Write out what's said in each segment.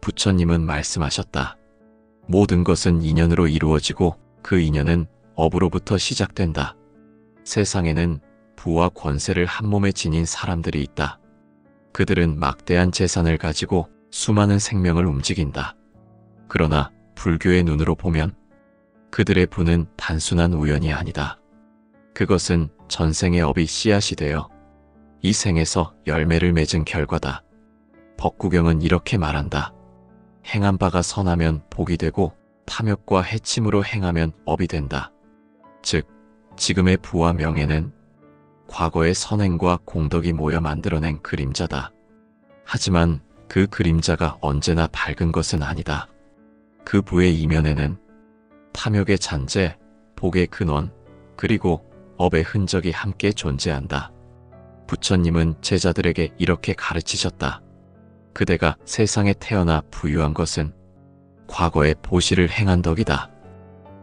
부처님은 말씀하셨다. 모든 것은 인연으로 이루어지고 그 인연은 업으로부터 시작된다. 세상에는 부와 권세를 한 몸에 지닌 사람들이 있다. 그들은 막대한 재산을 가지고 수많은 생명을 움직인다. 그러나 불교의 눈으로 보면 그들의 부는 단순한 우연이 아니다. 그것은 전생의 업이 씨앗이 되어 이 생에서 열매를 맺은 결과다. 법구경은 이렇게 말한다. 행한 바가 선하면 복이 되고 탐욕과 해침으로 행하면 업이 된다. 즉, 지금의 부와 명예는 과거의 선행과 공덕이 모여 만들어낸 그림자다. 하지만 그 그림자가 언제나 밝은 것은 아니다. 그 부의 이면에는 탐욕의 잔재, 복의 근원, 그리고 업의 흔적이 함께 존재한다. 부처님은 제자들에게 이렇게 가르치셨다. 그대가 세상에 태어나 부유한 것은 과거의 보시를 행한 덕이다.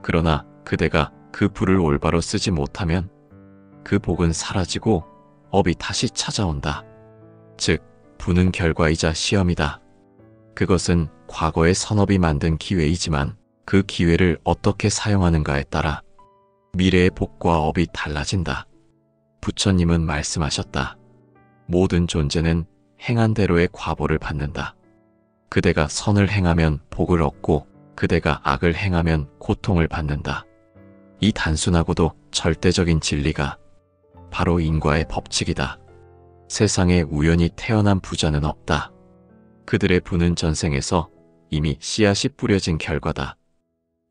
그러나 그대가 그 부를 올바로 쓰지 못하면 그 복은 사라지고 업이 다시 찾아온다. 즉, 부는 결과이자 시험이다. 그것은 과거의 선업이 만든 기회이지만 그 기회를 어떻게 사용하는가에 따라 미래의 복과 업이 달라진다. 부처님은 말씀하셨다. 모든 존재는 행한 대로의 과보를 받는다. 그대가 선을 행하면 복을 얻고 그대가 악을 행하면 고통을 받는다. 이 단순하고도 절대적인 진리가 바로 인과의 법칙이다. 세상에 우연히 태어난 부자는 없다. 그들의 부는 전생에서 이미 씨앗이 뿌려진 결과다.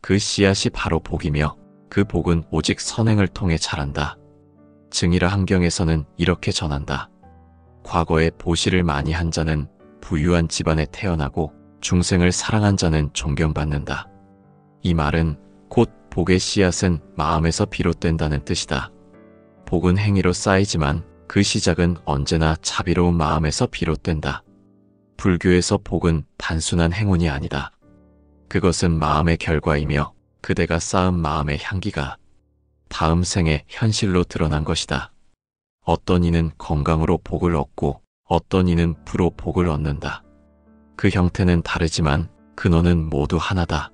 그 씨앗이 바로 복이며 그 복은 오직 선행을 통해 자란다. 증이라 한경에서는 이렇게 전한다. 과거에 보시를 많이 한 자는 부유한 집안에 태어나고 중생을 사랑한 자는 존경받는다. 이 말은 곧 복의 씨앗은 마음에서 비롯된다는 뜻이다. 복은 행위로 쌓이지만 그 시작은 언제나 자비로운 마음에서 비롯된다. 불교에서 복은 단순한 행운이 아니다. 그것은 마음의 결과이며 그대가 쌓은 마음의 향기가 다음 생에 현실로 드러난 것이다. 어떤 이는 건강으로 복을 얻고 어떤 이는 부로 복을 얻는다. 그 형태는 다르지만 근원은 모두 하나다.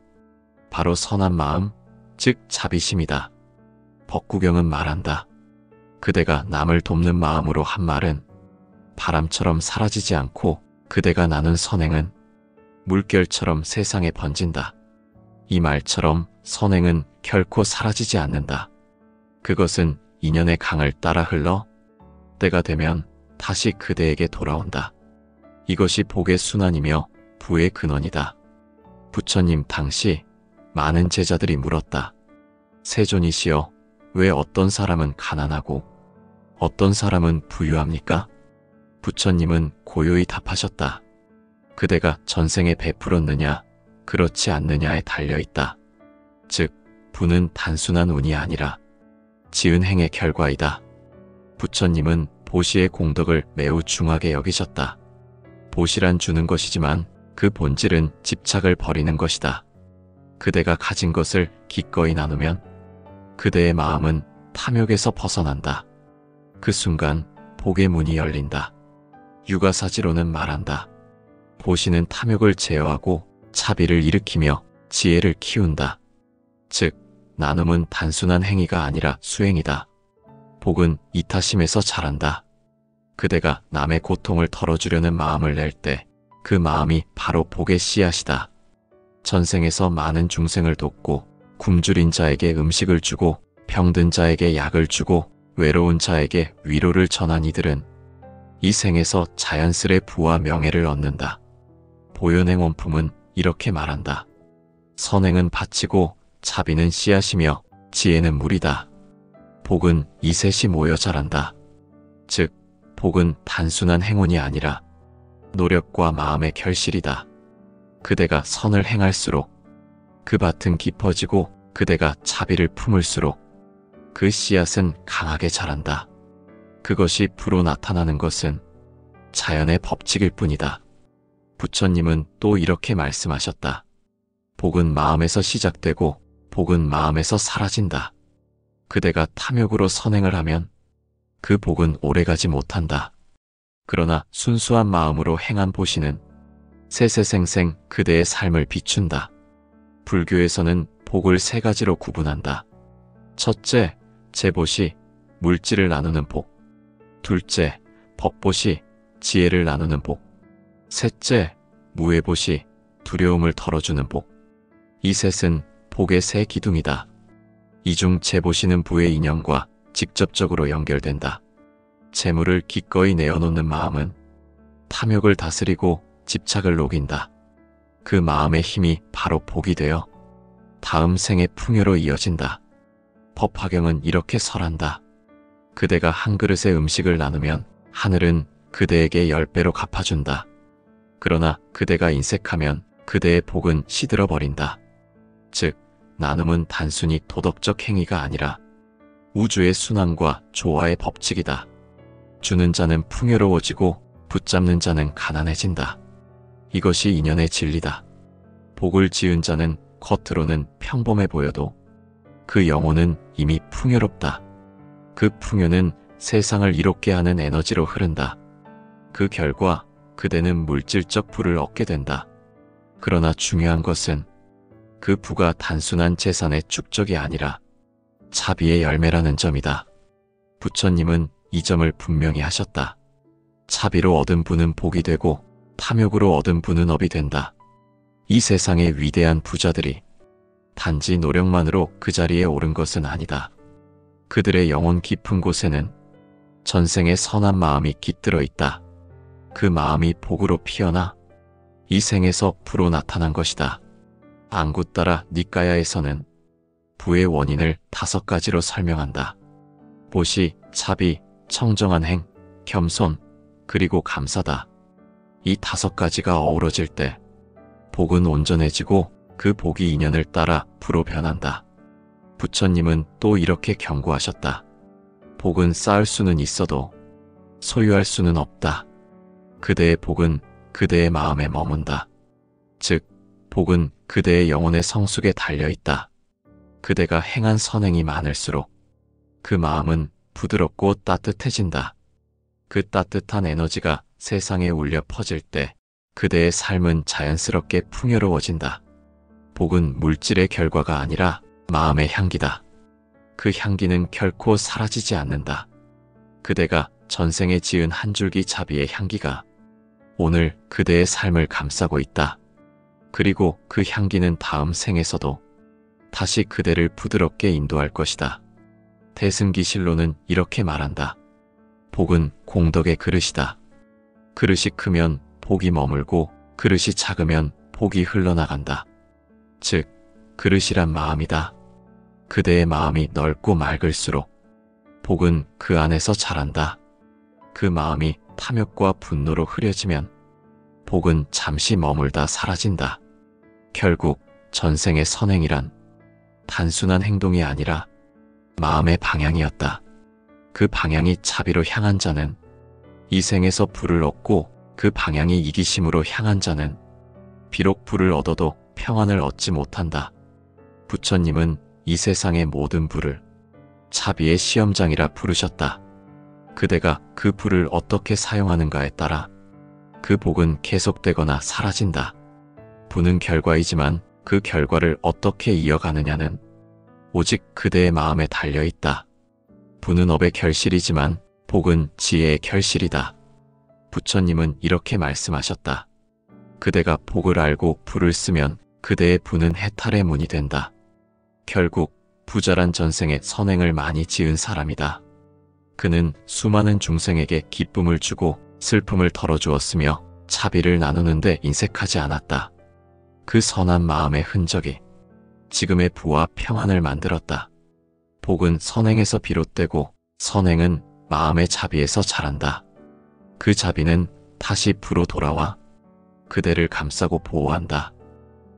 바로 선한 마음, 즉 자비심이다. 법구경은 말한다. 그대가 남을 돕는 마음으로 한 말은 바람처럼 사라지지 않고 그대가 나눈 선행은 물결처럼 세상에 번진다. 이 말처럼 선행은 결코 사라지지 않는다. 그것은 인연의 강을 따라 흘러 때가 되면 다시 그대에게 돌아온다. 이것이 복의 순환이며 부의 근원이다. 부처님 당시 많은 제자들이 물었다. 세존이시여, 왜 어떤 사람은 가난하고 어떤 사람은 부유합니까? 부처님은 고요히 답하셨다. 그대가 전생에 베풀었느냐, 그렇지 않느냐에 달려있다. 즉, 부는 단순한 운이 아니라 지은 행의 결과이다. 부처님은 보시의 공덕을 매우 중하게 여기셨다. 보시란 주는 것이지만 그 본질은 집착을 버리는 것이다. 그대가 가진 것을 기꺼이 나누면 그대의 마음은 탐욕에서 벗어난다. 그 순간 복의 문이 열린다. 유가사지로는 말한다. 보시는 탐욕을 제어하고 차비를 일으키며 지혜를 키운다. 즉, 나눔은 단순한 행위가 아니라 수행이다. 복은 이타심에서 자란다. 그대가 남의 고통을 덜어주려는 마음을 낼 때 그 마음이 바로 복의 씨앗이다. 전생에서 많은 중생을 돕고 굶주린 자에게 음식을 주고 병든 자에게 약을 주고 외로운 자에게 위로를 전한 이들은 이 생에서 자연스레 부와 명예를 얻는다. 보현행 원품은 이렇게 말한다. 선행은 밭이고 자비는 씨앗이며 지혜는 물이다. 복은 이 셋이 모여 자란다. 즉, 복은 단순한 행운이 아니라 노력과 마음의 결실이다. 그대가 선을 행할수록 그 밭은 깊어지고 그대가 자비를 품을수록 그 씨앗은 강하게 자란다. 그것이 부로 나타나는 것은 자연의 법칙일 뿐이다. 부처님은 또 이렇게 말씀하셨다. 복은 마음에서 시작되고 복은 마음에서 사라진다. 그대가 탐욕으로 선행을 하면 그 복은 오래가지 못한다. 그러나 순수한 마음으로 행한 보시는 세세생생 그대의 삶을 비춘다. 불교에서는 복을 세 가지로 구분한다. 첫째, 재보시, 물질을 나누는 복. 둘째, 법보시, 지혜를 나누는 복. 셋째, 무해보시, 두려움을 덜어주는 복. 이 셋은 복의 세 기둥이다. 이 중 재보시는 부의 인연과 직접적으로 연결된다. 재물을 기꺼이 내어놓는 마음은 탐욕을 다스리고 집착을 녹인다. 그 마음의 힘이 바로 복이 되어 다음 생의 풍요로 이어진다. 법화경은 이렇게 설한다. 그대가 한 그릇의 음식을 나누면 하늘은 그대에게 10배로 갚아준다. 그러나 그대가 인색하면 그대의 복은 시들어버린다. 즉, 나눔은 단순히 도덕적 행위가 아니라 우주의 순환과 조화의 법칙이다. 주는 자는 풍요로워지고 붙잡는 자는 가난해진다. 이것이 인연의 진리다. 복을 지은 자는 겉으로는 평범해 보여도 그 영혼은 이미 풍요롭다. 그 풍요는 세상을 이롭게 하는 에너지로 흐른다. 그 결과 그대는 물질적 부를 얻게 된다. 그러나 중요한 것은 그 부가 단순한 재산의 축적이 아니라 자비의 열매라는 점이다. 부처님은 이 점을 분명히 하셨다. 자비로 얻은 부는 복이 되고 탐욕으로 얻은 부는 업이 된다. 이 세상의 위대한 부자들이 단지 노력만으로 그 자리에 오른 것은 아니다. 그들의 영혼 깊은 곳에는 전생의 선한 마음이 깃들어 있다. 그 마음이 복으로 피어나 이 생에서 부로 나타난 것이다. 앙구따라 니까야에서는 부의 원인을 5가지로 설명한다. 보시, 차비, 청정한 행, 겸손, 그리고 감사다. 이 5가지가 어우러질 때 복은 온전해지고 그 복이 인연을 따라 부로 변한다. 부처님은 또 이렇게 경고하셨다. 복은 쌓을 수는 있어도 소유할 수는 없다. 그대의 복은 그대의 마음에 머문다. 즉, 복은 그대의 영혼의 성숙에 달려있다. 그대가 행한 선행이 많을수록 그 마음은 부드럽고 따뜻해진다. 그 따뜻한 에너지가 세상에 울려 퍼질 때 그대의 삶은 자연스럽게 풍요로워진다. 복은 물질의 결과가 아니라 마음의 향기다. 그 향기는 결코 사라지지 않는다. 그대가 전생에 지은 한 줄기 자비의 향기가 오늘 그대의 삶을 감싸고 있다. 그리고 그 향기는 다음 생에서도 다시 그대를 부드럽게 인도할 것이다. 대승기실로는 이렇게 말한다. 복은 공덕의 그릇이다. 그릇이 크면 복이 머물고 그릇이 작으면 복이 흘러나간다. 즉, 그릇이란 마음이다. 그대의 마음이 넓고 맑을수록 복은 그 안에서 자란다. 그 마음이 탐욕과 분노로 흐려지면 복은 잠시 머물다 사라진다. 결국 전생의 선행이란 단순한 행동이 아니라 마음의 방향이었다. 그 방향이 자비로 향한 자는 이 생에서 부를 얻고 그 방향이 이기심으로 향한 자는 비록 부를 얻어도 평안을 얻지 못한다. 부처님은 이 세상의 모든 부를 자비의 시험장이라 부르셨다. 그대가 그 부를 어떻게 사용하는가에 따라 그 복은 계속되거나 사라진다. 부는 결과이지만 그 결과를 어떻게 이어가느냐는 오직 그대의 마음에 달려있다. 부는 업의 결실이지만 복은 지혜의 결실이다. 부처님은 이렇게 말씀하셨다. 그대가 복을 알고 부를 쓰면 그대의 부는 해탈의 문이 된다. 결국 부자란 전생에 선행을 많이 지은 사람이다. 그는 수많은 중생에게 기쁨을 주고 슬픔을 덜어주었으며 자비를 나누는데 인색하지 않았다. 그 선한 마음의 흔적이 지금의 부와 평안을 만들었다. 복은 선행에서 비롯되고 선행은 마음의 자비에서 자란다. 그 자비는 다시 부로 돌아와 그대를 감싸고 보호한다.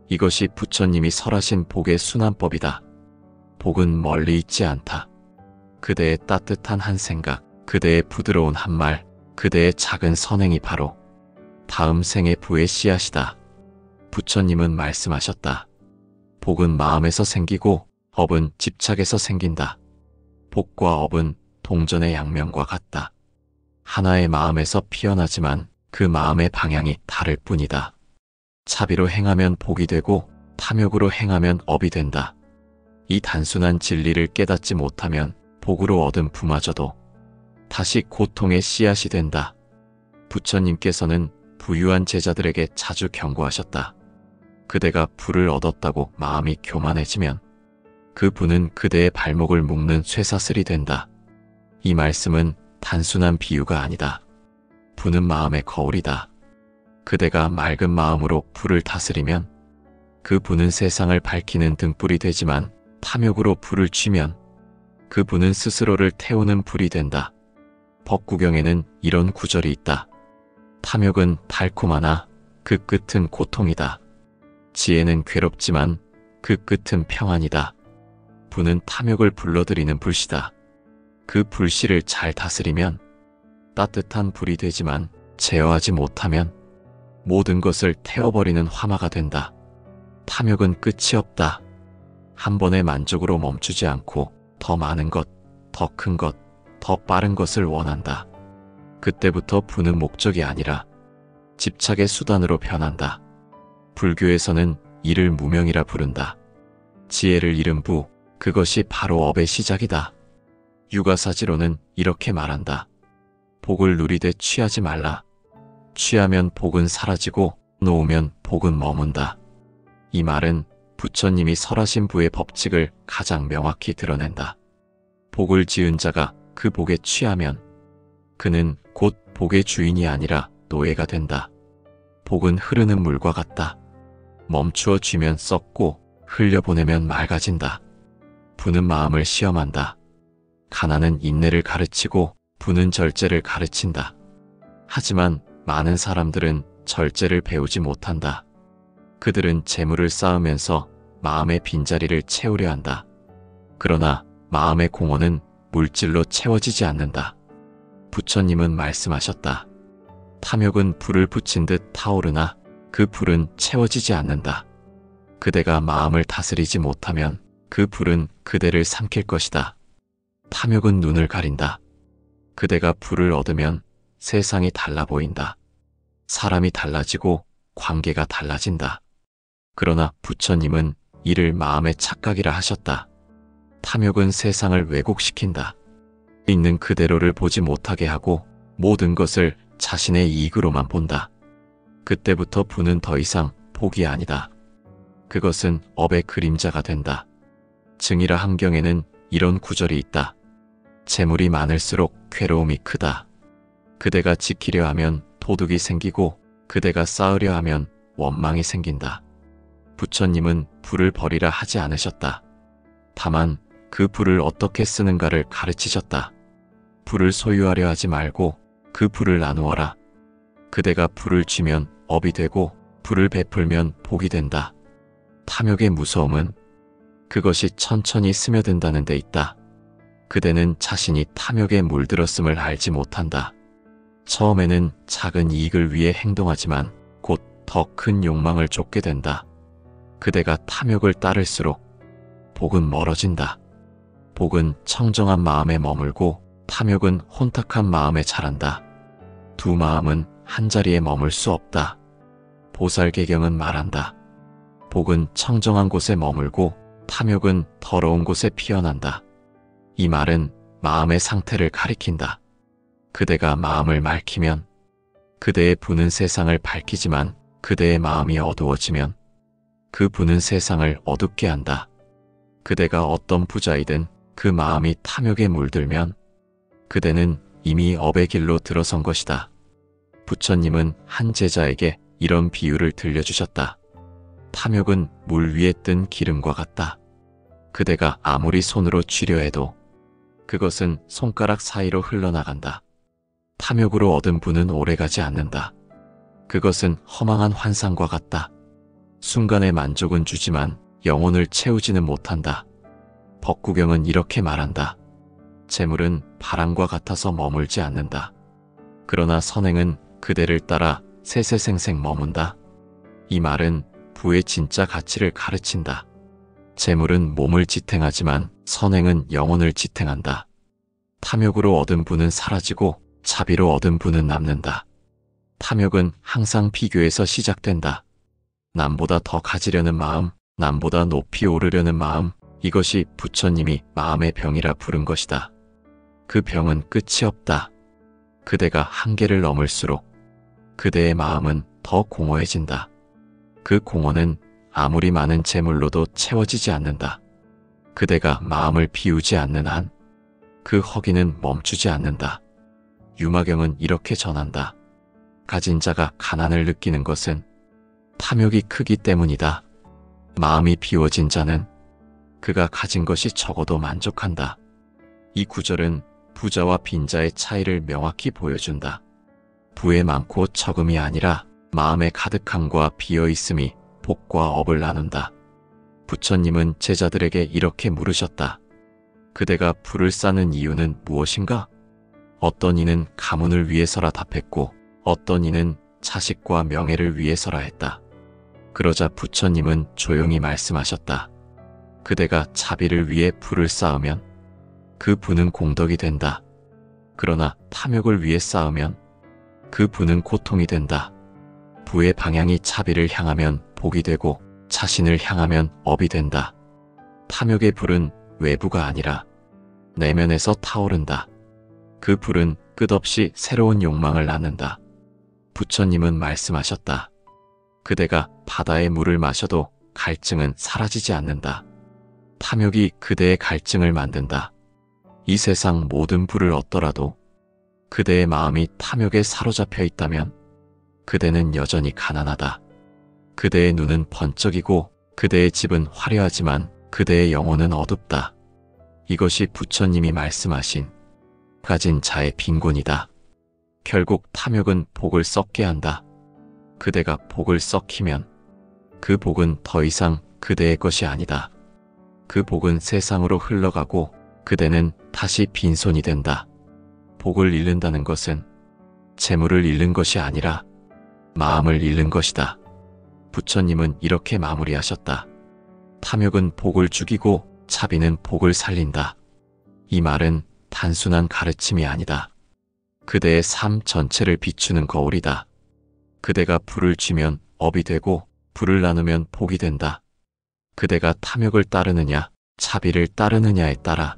이것이 부처님이 설하신 복의 순환법이다. 복은 멀리 있지 않다. 그대의 따뜻한 한 생각, 그대의 부드러운 한 말, 그대의 작은 선행이 바로 다음 생의 부의 씨앗이다. 부처님은 말씀하셨다. 복은 마음에서 생기고 업은 집착에서 생긴다. 복과 업은 동전의 양면과 같다. 하나의 마음에서 피어나지만 그 마음의 방향이 다를 뿐이다. 자비로 행하면 복이 되고 탐욕으로 행하면 업이 된다. 이 단순한 진리를 깨닫지 못하면 복으로 얻은 부마저도 다시 고통의 씨앗이 된다. 부처님께서는 부유한 제자들에게 자주 경고하셨다. 그대가 부를 얻었다고 마음이 교만해지면 그 부는 그대의 발목을 묶는 쇠사슬이 된다. 이 말씀은 단순한 비유가 아니다. 부는 마음의 거울이다. 그대가 맑은 마음으로 불을 다스리면 그 부는 세상을 밝히는 등불이 되지만 탐욕으로 불을 쥐면 그 부는 스스로를 태우는 불이 된다. 법구경에는 이런 구절이 있다. 탐욕은 달콤하나 그 끝은 고통이다. 지혜는 괴롭지만 그 끝은 평안이다. 부는 탐욕을 불러들이는 불씨다. 그 불씨를 잘 다스리면 따뜻한 불이 되지만 제어하지 못하면 모든 것을 태워버리는 화마가 된다. 탐욕은 끝이 없다. 한 번의 만족으로 멈추지 않고 더 많은 것, 더 큰 것, 더 빠른 것을 원한다. 그때부터 부는 목적이 아니라 집착의 수단으로 변한다. 불교에서는 이를 무명이라 부른다. 지혜를 잃은 부, 그것이 바로 업의 시작이다. 유가사지로는 이렇게 말한다. 복을 누리되 취하지 말라. 취하면 복은 사라지고 놓으면 복은 머문다. 이 말은 부처님이 설하신 부의 법칙을 가장 명확히 드러낸다. 복을 지은 자가 그 복에 취하면 그는 곧 복의 주인이 아니라 노예가 된다. 복은 흐르는 물과 같다. 멈추어 쥐면 썩고 흘려보내면 맑아진다. 부는 마음을 시험한다. 가난은 인내를 가르치고 부는 절제를 가르친다. 하지만 많은 사람들은 절제를 배우지 못한다. 그들은 재물을 쌓으면서 마음의 빈자리를 채우려 한다. 그러나 마음의 공허는 물질로 채워지지 않는다. 부처님은 말씀하셨다. 탐욕은 불을 붙인 듯 타오르나 그 불은 채워지지 않는다. 그대가 마음을 다스리지 못하면 그 불은 그대를 삼킬 것이다. 탐욕은 눈을 가린다. 그대가 불을 얻으면 세상이 달라 보인다. 사람이 달라지고 관계가 달라진다. 그러나 부처님은 이를 마음의 착각이라 하셨다. 탐욕은 세상을 왜곡시킨다. 있는 그대로를 보지 못하게 하고 모든 것을 자신의 이익으로만 본다. 그때부터 부는 더 이상 복이 아니다. 그것은 업의 그림자가 된다. 증이라 함경에는 이런 구절이 있다. 재물이 많을수록 괴로움이 크다. 그대가 지키려 하면 도둑이 생기고 그대가 쌓으려 하면 원망이 생긴다. 부처님은 불을 버리라 하지 않으셨다. 다만 그 불을 어떻게 쓰는가를 가르치셨다. 불을 소유하려 하지 말고 그 불을 나누어라. 그대가 불을 쥐면 업이 되고 불을 베풀면 복이 된다. 탐욕의 무서움은 그것이 천천히 스며든다는 데 있다. 그대는 자신이 탐욕에 물들었음을 알지 못한다. 처음에는 작은 이익을 위해 행동하지만 곧 더 큰 욕망을 쫓게 된다. 그대가 탐욕을 따를수록 복은 멀어진다. 복은 청정한 마음에 머물고 탐욕은 혼탁한 마음에 자란다. 두 마음은 한자리에 머물 수 없다. 보살개경은 말한다. 복은 청정한 곳에 머물고 탐욕은 더러운 곳에 피어난다. 이 말은 마음의 상태를 가리킨다. 그대가 마음을 맑히면 그대의 부는 세상을 밝히지만 그대의 마음이 어두워지면 그 부는 세상을 어둡게 한다. 그대가 어떤 부자이든 그 마음이 탐욕에 물들면 그대는 이미 업의 길로 들어선 것이다. 부처님은 한 제자에게 이런 비유를 들려주셨다. 탐욕은 물 위에 뜬 기름과 같다. 그대가 아무리 손으로 쥐려 해도 그것은 손가락 사이로 흘러나간다. 탐욕으로 얻은 부는 오래가지 않는다. 그것은 허망한 환상과 같다. 순간의 만족은 주지만 영혼을 채우지는 못한다. 법구경은 이렇게 말한다. 재물은 바람과 같아서 머물지 않는다. 그러나 선행은 그대를 따라 세세생생 머문다. 이 말은 부의 진짜 가치를 가르친다. 재물은 몸을 지탱하지만 선행은 영혼을 지탱한다. 탐욕으로 얻은 부는 사라지고 자비로 얻은 부는 남는다. 탐욕은 항상 비교에서 시작된다. 남보다 더 가지려는 마음, 남보다 높이 오르려는 마음, 이것이 부처님이 마음의 병이라 부른 것이다. 그 병은 끝이 없다. 그대가 한계를 넘을수록 그대의 마음은 더 공허해진다. 그 공허는 아무리 많은 재물로도 채워지지 않는다. 그대가 마음을 비우지 않는 한 그 허기는 멈추지 않는다. 유마경은 이렇게 전한다. 가진 자가 가난을 느끼는 것은 탐욕이 크기 때문이다. 마음이 비워진 자는 그가 가진 것이 적어도 만족한다. 이 구절은 부자와 빈자의 차이를 명확히 보여준다. 부에 많고 적음이 아니라 마음의 가득함과 비어있음이 복과 업을 나눈다. 부처님은 제자들에게 이렇게 물으셨다. 그대가 불을 쌓는 이유는 무엇인가? 어떤 이는 가문을 위해서라 답했고 어떤 이는 자식과 명예를 위해서라 했다. 그러자 부처님은 조용히 말씀하셨다. 그대가 자비를 위해 불을 쌓으면 그 불은 공덕이 된다. 그러나 탐욕을 위해 쌓으면 그 불은 고통이 된다. 부의 방향이 자비를 향하면 복이 되고 자신을 향하면 업이 된다. 탐욕의 불은 외부가 아니라 내면에서 타오른다. 그 불은 끝없이 새로운 욕망을 낳는다. 부처님은 말씀하셨다. 그대가 바다의 물을 마셔도 갈증은 사라지지 않는다. 탐욕이 그대의 갈증을 만든다. 이 세상 모든 부를 얻더라도 그대의 마음이 탐욕에 사로잡혀 있다면 그대는 여전히 가난하다. 그대의 눈은 번쩍이고 그대의 집은 화려하지만 그대의 영혼은 어둡다. 이것이 부처님이 말씀하신 가진 자의 빈곤이다. 결국 탐욕은 복을 썩게 한다. 그대가 복을 썩히면 그 복은 더 이상 그대의 것이 아니다. 그 복은 세상으로 흘러가고 그대는 다시 빈손이 된다. 복을 잃는다는 것은 재물을 잃는 것이 아니라 마음을 잃는 것이다. 부처님은 이렇게 마무리하셨다. 탐욕은 복을 죽이고 자비는 복을 살린다. 이 말은 단순한 가르침이 아니다. 그대의 삶 전체를 비추는 거울이다. 그대가 불을 쥐면 업이 되고 불을 나누면 복이 된다. 그대가 탐욕을 따르느냐 자비를 따르느냐에 따라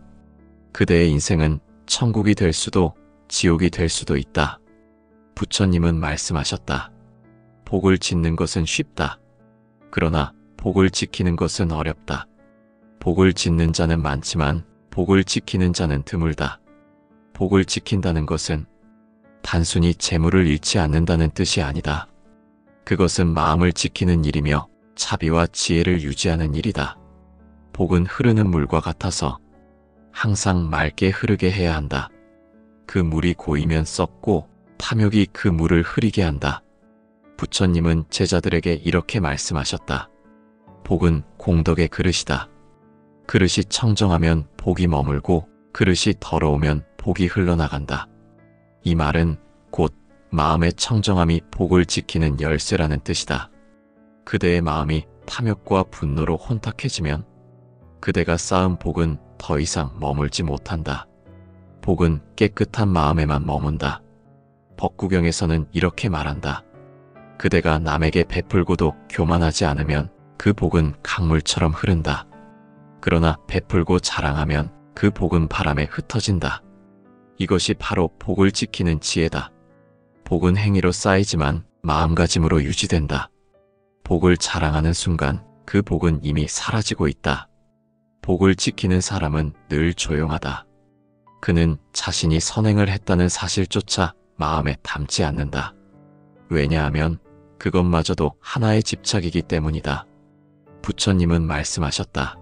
그대의 인생은 천국이 될 수도 지옥이 될 수도 있다. 부처님은 말씀하셨다. 복을 짓는 것은 쉽다. 그러나 복을 지키는 것은 어렵다. 복을 짓는 자는 많지만 복을 지키는 자는 드물다. 복을 지킨다는 것은 단순히 재물을 잃지 않는다는 뜻이 아니다. 그것은 마음을 지키는 일이며 자비와 지혜를 유지하는 일이다. 복은 흐르는 물과 같아서 항상 맑게 흐르게 해야 한다. 그 물이 고이면 썩고 탐욕이 그 물을 흐리게 한다. 부처님은 제자들에게 이렇게 말씀하셨다. 복은 공덕의 그릇이다. 그릇이 청정하면 복이 머물고 그릇이 더러우면 복이 흘러나간다. 이 말은 곧 마음의 청정함이 복을 지키는 열쇠라는 뜻이다. 그대의 마음이 탐욕과 분노로 혼탁해지면 그대가 쌓은 복은 더 이상 머물지 못한다. 복은 깨끗한 마음에만 머문다. 법구경에서는 이렇게 말한다. 그대가 남에게 베풀고도 교만하지 않으면 그 복은 강물처럼 흐른다. 그러나 베풀고 자랑하면 그 복은 바람에 흩어진다. 이것이 바로 복을 지키는 지혜다. 복은 행위로 쌓이지만 마음가짐으로 유지된다. 복을 자랑하는 순간 그 복은 이미 사라지고 있다. 복을 지키는 사람은 늘 조용하다. 그는 자신이 선행을 했다는 사실조차 마음에 담지 않는다. 왜냐하면 그것마저도 하나의 집착이기 때문이다. 부처님은 말씀하셨다.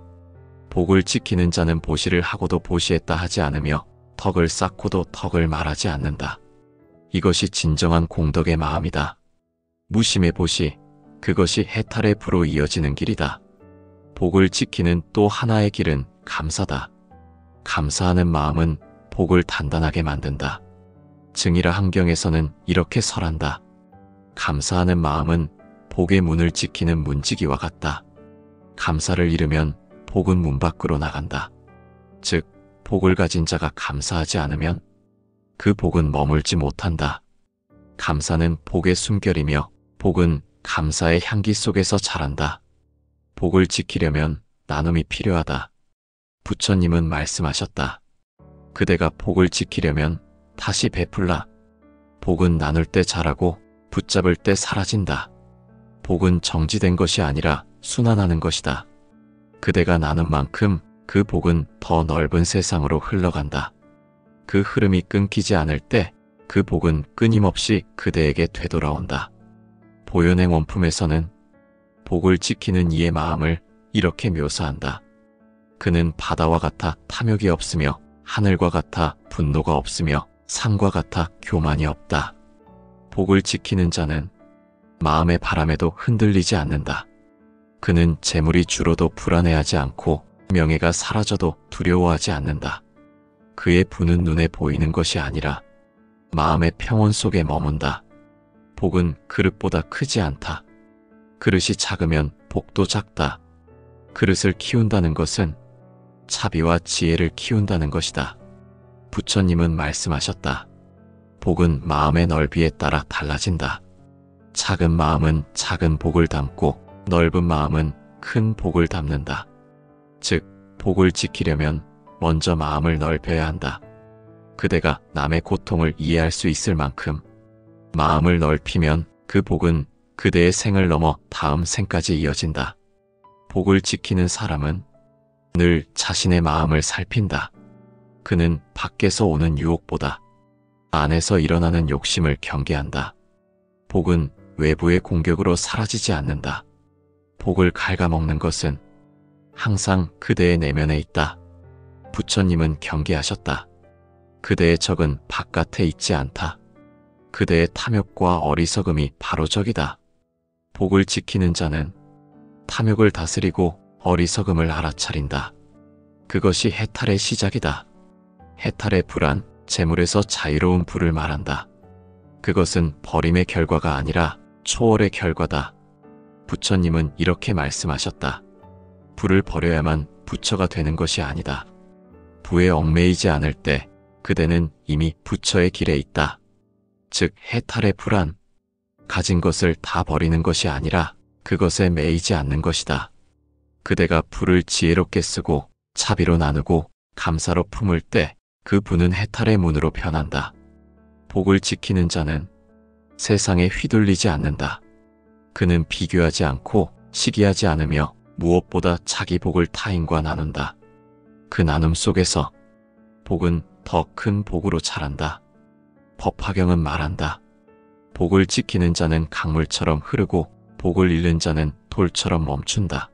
복을 지키는 자는 보시를 하고도 보시했다 하지 않으며 덕을 쌓고도 덕을 말하지 않는다. 이것이 진정한 공덕의 마음이다. 무심의 보시, 그것이 해탈의 부로 이어지는 길이다. 복을 지키는 또 하나의 길은 감사다. 감사하는 마음은 복을 단단하게 만든다. 증이라 한경에서는 이렇게 설한다. 감사하는 마음은 복의 문을 지키는 문지기와 같다. 감사를 잃으면 복은 문 밖으로 나간다. 즉, 복을 가진 자가 감사하지 않으면 그 복은 머물지 못한다. 감사는 복의 숨결이며 복은 감사의 향기 속에서 자란다. 복을 지키려면 나눔이 필요하다. 부처님은 말씀하셨다. 그대가 복을 지키려면 다시 베풀라. 복은 나눌 때 자라고 붙잡을 때 사라진다. 복은 정지된 것이 아니라 순환하는 것이다. 그대가 나눈 만큼 그 복은 더 넓은 세상으로 흘러간다. 그 흐름이 끊기지 않을 때 그 복은 끊임없이 그대에게 되돌아온다. 보현행 원품에서는 복을 지키는 이의 마음을 이렇게 묘사한다. 그는 바다와 같아 탐욕이 없으며 하늘과 같아 분노가 없으며 산과 같아 교만이 없다. 복을 지키는 자는 마음의 바람에도 흔들리지 않는다. 그는 재물이 줄어도 불안해하지 않고 명예가 사라져도 두려워하지 않는다. 그의 부는 눈에 보이는 것이 아니라 마음의 평온 속에 머문다. 복은 그릇보다 크지 않다. 그릇이 작으면 복도 작다. 그릇을 키운다는 것은 자비와 지혜를 키운다는 것이다. 부처님은 말씀하셨다. 복은 마음의 넓이에 따라 달라진다. 작은 마음은 작은 복을 담고 넓은 마음은 큰 복을 담는다. 즉, 복을 지키려면 먼저 마음을 넓혀야 한다. 그대가 남의 고통을 이해할 수 있을 만큼 마음을 넓히면 그 복은 그대의 생을 넘어 다음 생까지 이어진다. 복을 지키는 사람은 늘 자신의 마음을 살핀다. 그는 밖에서 오는 유혹보다 안에서 일어나는 욕심을 경계한다. 복은 외부의 공격으로 사라지지 않는다. 복을 갉아먹는 것은 항상 그대의 내면에 있다. 부처님은 경계하셨다. 그대의 적은 바깥에 있지 않다. 그대의 탐욕과 어리석음이 바로 적이다. 복을 지키는 자는 탐욕을 다스리고 어리석음을 알아차린다. 그것이 해탈의 시작이다. 해탈의 불안, 재물에서 자유로운 부를 말한다. 그것은 버림의 결과가 아니라 초월의 결과다. 부처님은 이렇게 말씀하셨다. 부를 버려야만 부처가 되는 것이 아니다. 부에 얽매이지 않을 때 그대는 이미 부처의 길에 있다. 즉, 해탈의 불안, 가진 것을 다 버리는 것이 아니라 그것에 매이지 않는 것이다. 그대가 부를 지혜롭게 쓰고 자비로 나누고 감사로 품을 때 그 부는 해탈의 문으로 변한다. 복을 지키는 자는 세상에 휘둘리지 않는다. 그는 비교하지 않고 시기하지 않으며 무엇보다 자기 복을 타인과 나눈다. 그 나눔 속에서 복은 더 큰 복으로 자란다. 법화경은 말한다. 복을 지키는 자는 강물처럼 흐르고 복을 잃는 자는 돌처럼 멈춘다.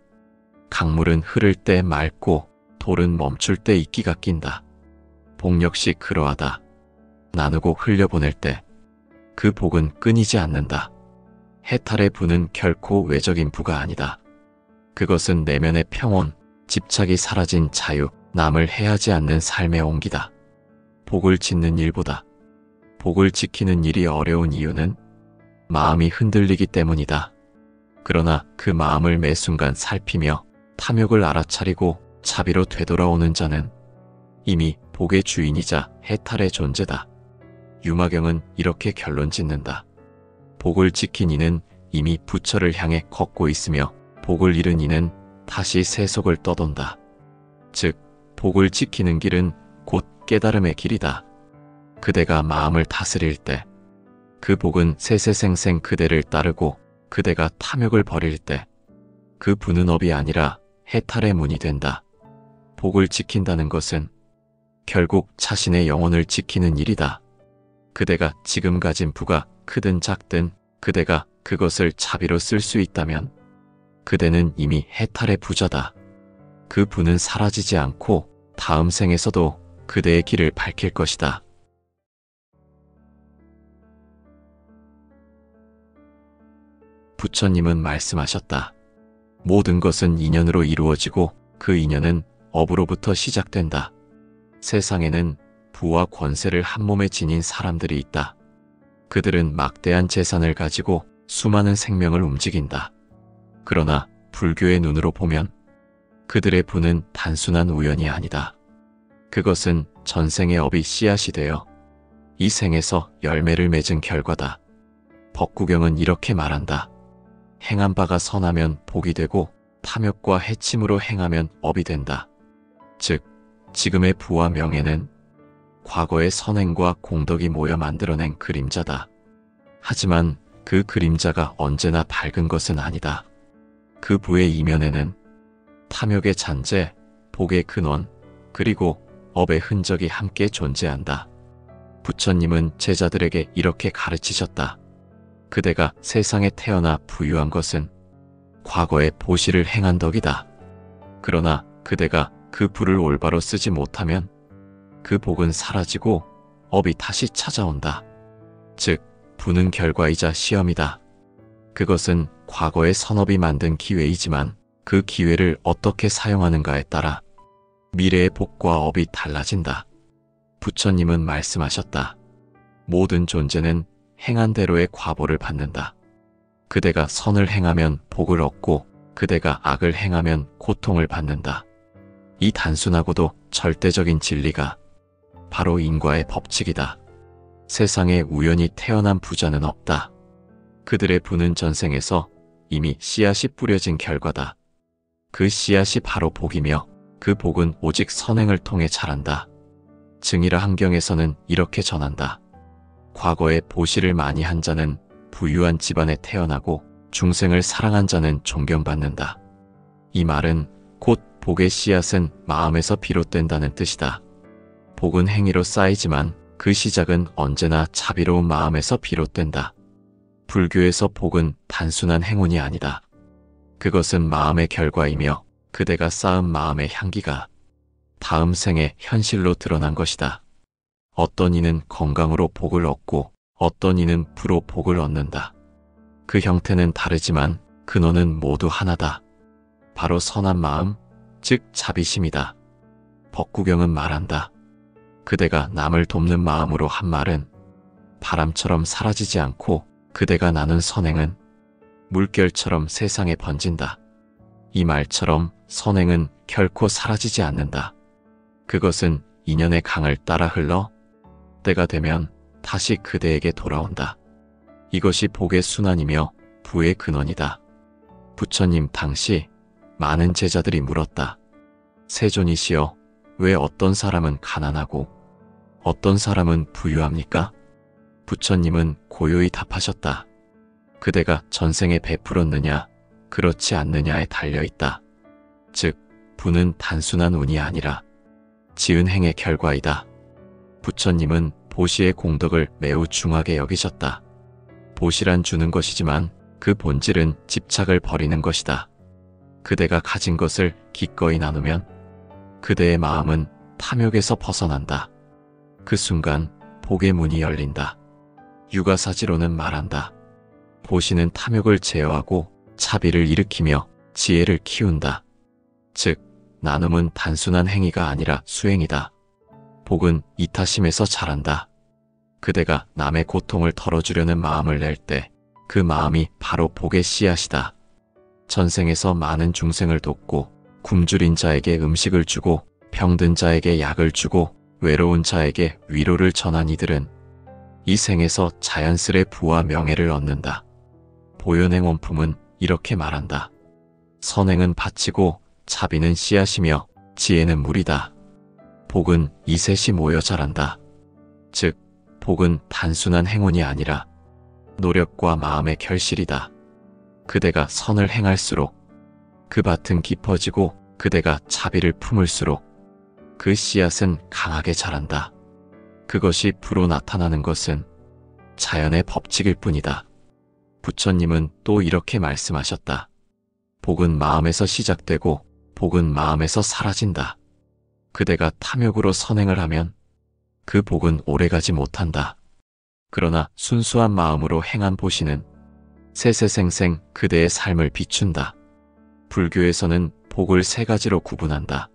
강물은 흐를 때 맑고 돌은 멈출 때 이끼가 낀다. 복 역시 그러하다. 나누고 흘려보낼 때 그 복은 끊이지 않는다. 해탈의 부는 결코 외적인 부가 아니다. 그것은 내면의 평온, 집착이 사라진 자유, 남을 해하지 않는 삶의 온기다. 복을 짓는 일보다 복을 지키는 일이 어려운 이유는 마음이 흔들리기 때문이다. 그러나 그 마음을 매 순간 살피며 탐욕을 알아차리고 자비로 되돌아오는 자는 이미 복의 주인이자 해탈의 존재다. 유마경은 이렇게 결론 짓는다. 복을 지킨 이는 이미 부처를 향해 걷고 있으며 복을 잃은 이는 다시 세속을 떠돈다. 즉, 복을 지키는 길은 곧 깨달음의 길이다. 그대가 마음을 다스릴 때 그 복은 세세생생 그대를 따르고 그대가 탐욕을 버릴 때 그 부는 업이 아니라 해탈의 문이 된다. 복을 지킨다는 것은 결국 자신의 영혼을 지키는 일이다. 그대가 지금 가진 부가 크든 작든 그대가 그것을 자비로 쓸 수 있다면 그대는 이미 해탈의 부자다. 그 부는 사라지지 않고 다음 생에서도 그대의 길을 밝힐 것이다. 부처님은 말씀하셨다. 모든 것은 인연으로 이루어지고 그 인연은 업으로부터 시작된다. 세상에는 부와 권세를 한 몸에 지닌 사람들이 있다. 그들은 막대한 재산을 가지고 수많은 생명을 움직인다. 그러나 불교의 눈으로 보면 그들의 부는 단순한 우연이 아니다. 그것은 전생의 업이 씨앗이 되어 이 생에서 열매를 맺은 결과다. 법구경은 이렇게 말한다. 행한 바가 선하면 복이 되고 탐욕과 해침으로 행하면 업이 된다. 즉, 지금의 부와 명예는 과거의 선행과 공덕이 모여 만들어낸 그림자다. 하지만 그 그림자가 언제나 밝은 것은 아니다. 그 부의 이면에는 탐욕의 잔재, 복의 근원, 그리고 업의 흔적이 함께 존재한다. 부처님은 제자들에게 이렇게 가르치셨다. 그대가 세상에 태어나 부유한 것은 과거의 보시를 행한 덕이다. 그러나 그대가 그 부를 올바로 쓰지 못하면 그 복은 사라지고 업이 다시 찾아온다. 즉, 부는 결과이자 시험이다. 그것은 과거의 선업이 만든 기회이지만 그 기회를 어떻게 사용하는가에 따라 미래의 복과 업이 달라진다. 부처님은 말씀하셨다. 모든 존재는 행한 대로의 과보를 받는다. 그대가 선을 행하면 복을 얻고 그대가 악을 행하면 고통을 받는다. 이 단순하고도 절대적인 진리가 바로 인과의 법칙이다. 세상에 우연히 태어난 부자는 없다. 그들의 부는 전생에서 이미 씨앗이 뿌려진 결과다. 그 씨앗이 바로 복이며 그 복은 오직 선행을 통해 자란다. 증이라 한경에서는 이렇게 전한다. 과거에 보시를 많이 한 자는 부유한 집안에 태어나고 중생을 사랑한 자는 존경받는다. 이 말은 곧 복의 씨앗은 마음에서 비롯된다는 뜻이다. 복은 행위로 쌓이지만 그 시작은 언제나 자비로운 마음에서 비롯된다. 불교에서 복은 단순한 행운이 아니다. 그것은 마음의 결과이며 그대가 쌓은 마음의 향기가 다음 생에 현실로 드러난 것이다. 어떤 이는 건강으로 복을 얻고 어떤 이는 부로 복을 얻는다. 그 형태는 다르지만 근원은 모두 하나다. 바로 선한 마음, 즉 자비심이다. 법구경은 말한다. 그대가 남을 돕는 마음으로 한 말은 바람처럼 사라지지 않고 그대가 나눈 선행은 물결처럼 세상에 번진다. 이 말처럼 선행은 결코 사라지지 않는다. 그것은 인연의 강을 따라 흘러 때가 되면 다시 그대에게 돌아온다. 이것이 복의 순환이며 부의 근원이다. 부처님 당시 많은 제자들이 물었다. 세존이시여, 왜 어떤 사람은 가난하고 어떤 사람은 부유합니까? 부처님은 고요히 답하셨다. 그대가 전생에 베풀었느냐, 그렇지 않느냐에 달려있다. 즉, 부는 단순한 운이 아니라 지은 행의 결과이다. 부처님은 보시의 공덕을 매우 중하게 여기셨다. 보시란 주는 것이지만 그 본질은 집착을 버리는 것이다. 그대가 가진 것을 기꺼이 나누면 그대의 마음은 탐욕에서 벗어난다. 그 순간 복의 문이 열린다. 유가사지로는 말한다. 보시는 탐욕을 제어하고 차비를 일으키며 지혜를 키운다. 즉, 나눔은 단순한 행위가 아니라 수행이다. 복은 이타심에서 자란다. 그대가 남의 고통을 덜어주려는 마음을 낼 때 그 마음이 바로 복의 씨앗이다. 전생에서 많은 중생을 돕고 굶주린 자에게 음식을 주고 병든 자에게 약을 주고 외로운 자에게 위로를 전한 이들은 이 생에서 자연스레 부와 명예를 얻는다. 보현행 원품은 이렇게 말한다. 선행은 밭이고 자비는 씨앗이며 지혜는 물이다. 복은 이 셋이 모여 자란다. 즉, 복은 단순한 행운이 아니라 노력과 마음의 결실이다. 그대가 선을 행할수록 그 밭은 깊어지고 그대가 자비를 품을수록 그 씨앗은 강하게 자란다. 그것이 부로 나타나는 것은 자연의 법칙일 뿐이다. 부처님은 또 이렇게 말씀하셨다. 복은 마음에서 시작되고 복은 마음에서 사라진다. 그대가 탐욕으로 선행을 하면 그 복은 오래가지 못한다. 그러나 순수한 마음으로 행한 보시는 세세생생 그대의 삶을 비춘다. 불교에서는 복을 세 가지로 구분한다.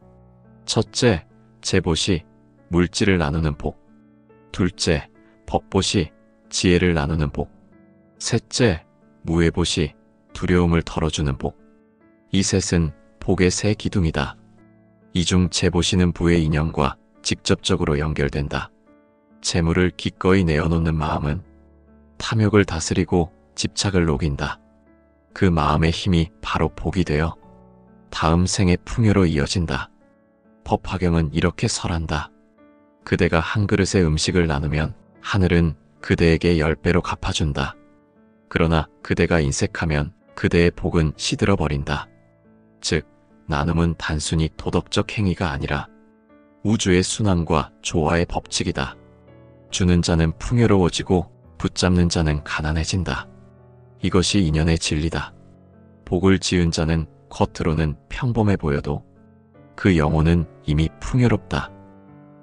첫째, 재보시, 물질을 나누는 복. 둘째, 법보시, 지혜를 나누는 복. 셋째, 무해보시, 두려움을 덜어주는 복. 이 셋은 복의 세 기둥이다. 이 중 재보시는 부의 인연과 직접적으로 연결된다. 재물을 기꺼이 내어놓는 마음은 탐욕을 다스리고 집착을 녹인다. 그 마음의 힘이 바로 복이 되어 다음 생의 풍요로 이어진다. 법화경은 이렇게 설한다. 그대가 한 그릇의 음식을 나누면 하늘은 그대에게 10배로 갚아준다. 그러나 그대가 인색하면 그대의 복은 시들어버린다. 즉, 나눔은 단순히 도덕적 행위가 아니라 우주의 순환과 조화의 법칙이다. 주는 자는 풍요로워지고 붙잡는 자는 가난해진다. 이것이 인연의 진리다. 복을 지은 자는 겉으로는 평범해 보여도 그 영혼은 이미 풍요롭다.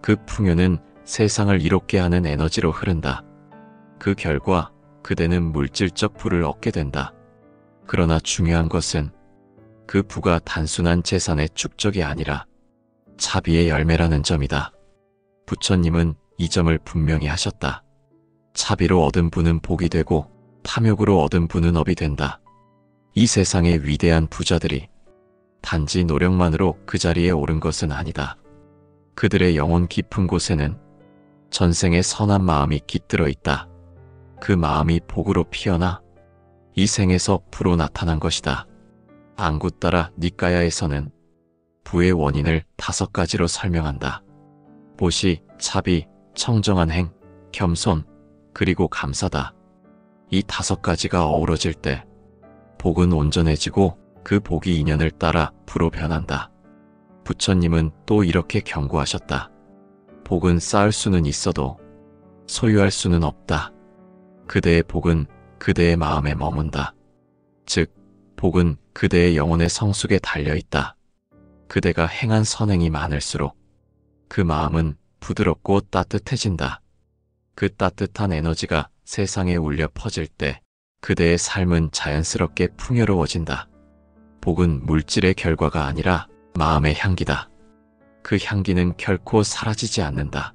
그 풍요는 세상을 이롭게 하는 에너지로 흐른다. 그 결과 그대는 물질적 부를 얻게 된다. 그러나 중요한 것은 그 부가 단순한 재산의 축적이 아니라 자비의 열매라는 점이다. 부처님은 이 점을 분명히 하셨다. 자비로 얻은 부는 복이 되고 탐욕으로 얻은 부는 업이 된다. 이 세상의 위대한 부자들이 단지 노력만으로 그 자리에 오른 것은 아니다. 그들의 영혼 깊은 곳에는 전생의 선한 마음이 깃들어 있다. 그 마음이 복으로 피어나 이 생에서 부로 나타난 것이다. 앙구따라 니까야에서는 부의 원인을 5가지로 설명한다. 보시, 자비, 청정한 행, 겸손, 그리고 감사다. 이 5가지가 어우러질 때 복은 온전해지고 그 복이 인연을 따라 부로 변한다. 부처님은 또 이렇게 경고하셨다. 복은 쌓을 수는 있어도 소유할 수는 없다. 그대의 복은 그대의 마음에 머문다. 즉, 복은 그대의 영혼의 성숙에 달려있다. 그대가 행한 선행이 많을수록 그 마음은 부드럽고 따뜻해진다. 그 따뜻한 에너지가 세상에 울려 퍼질 때 그대의 삶은 자연스럽게 풍요로워진다. 복은 물질의 결과가 아니라 마음의 향기다. 그 향기는 결코 사라지지 않는다.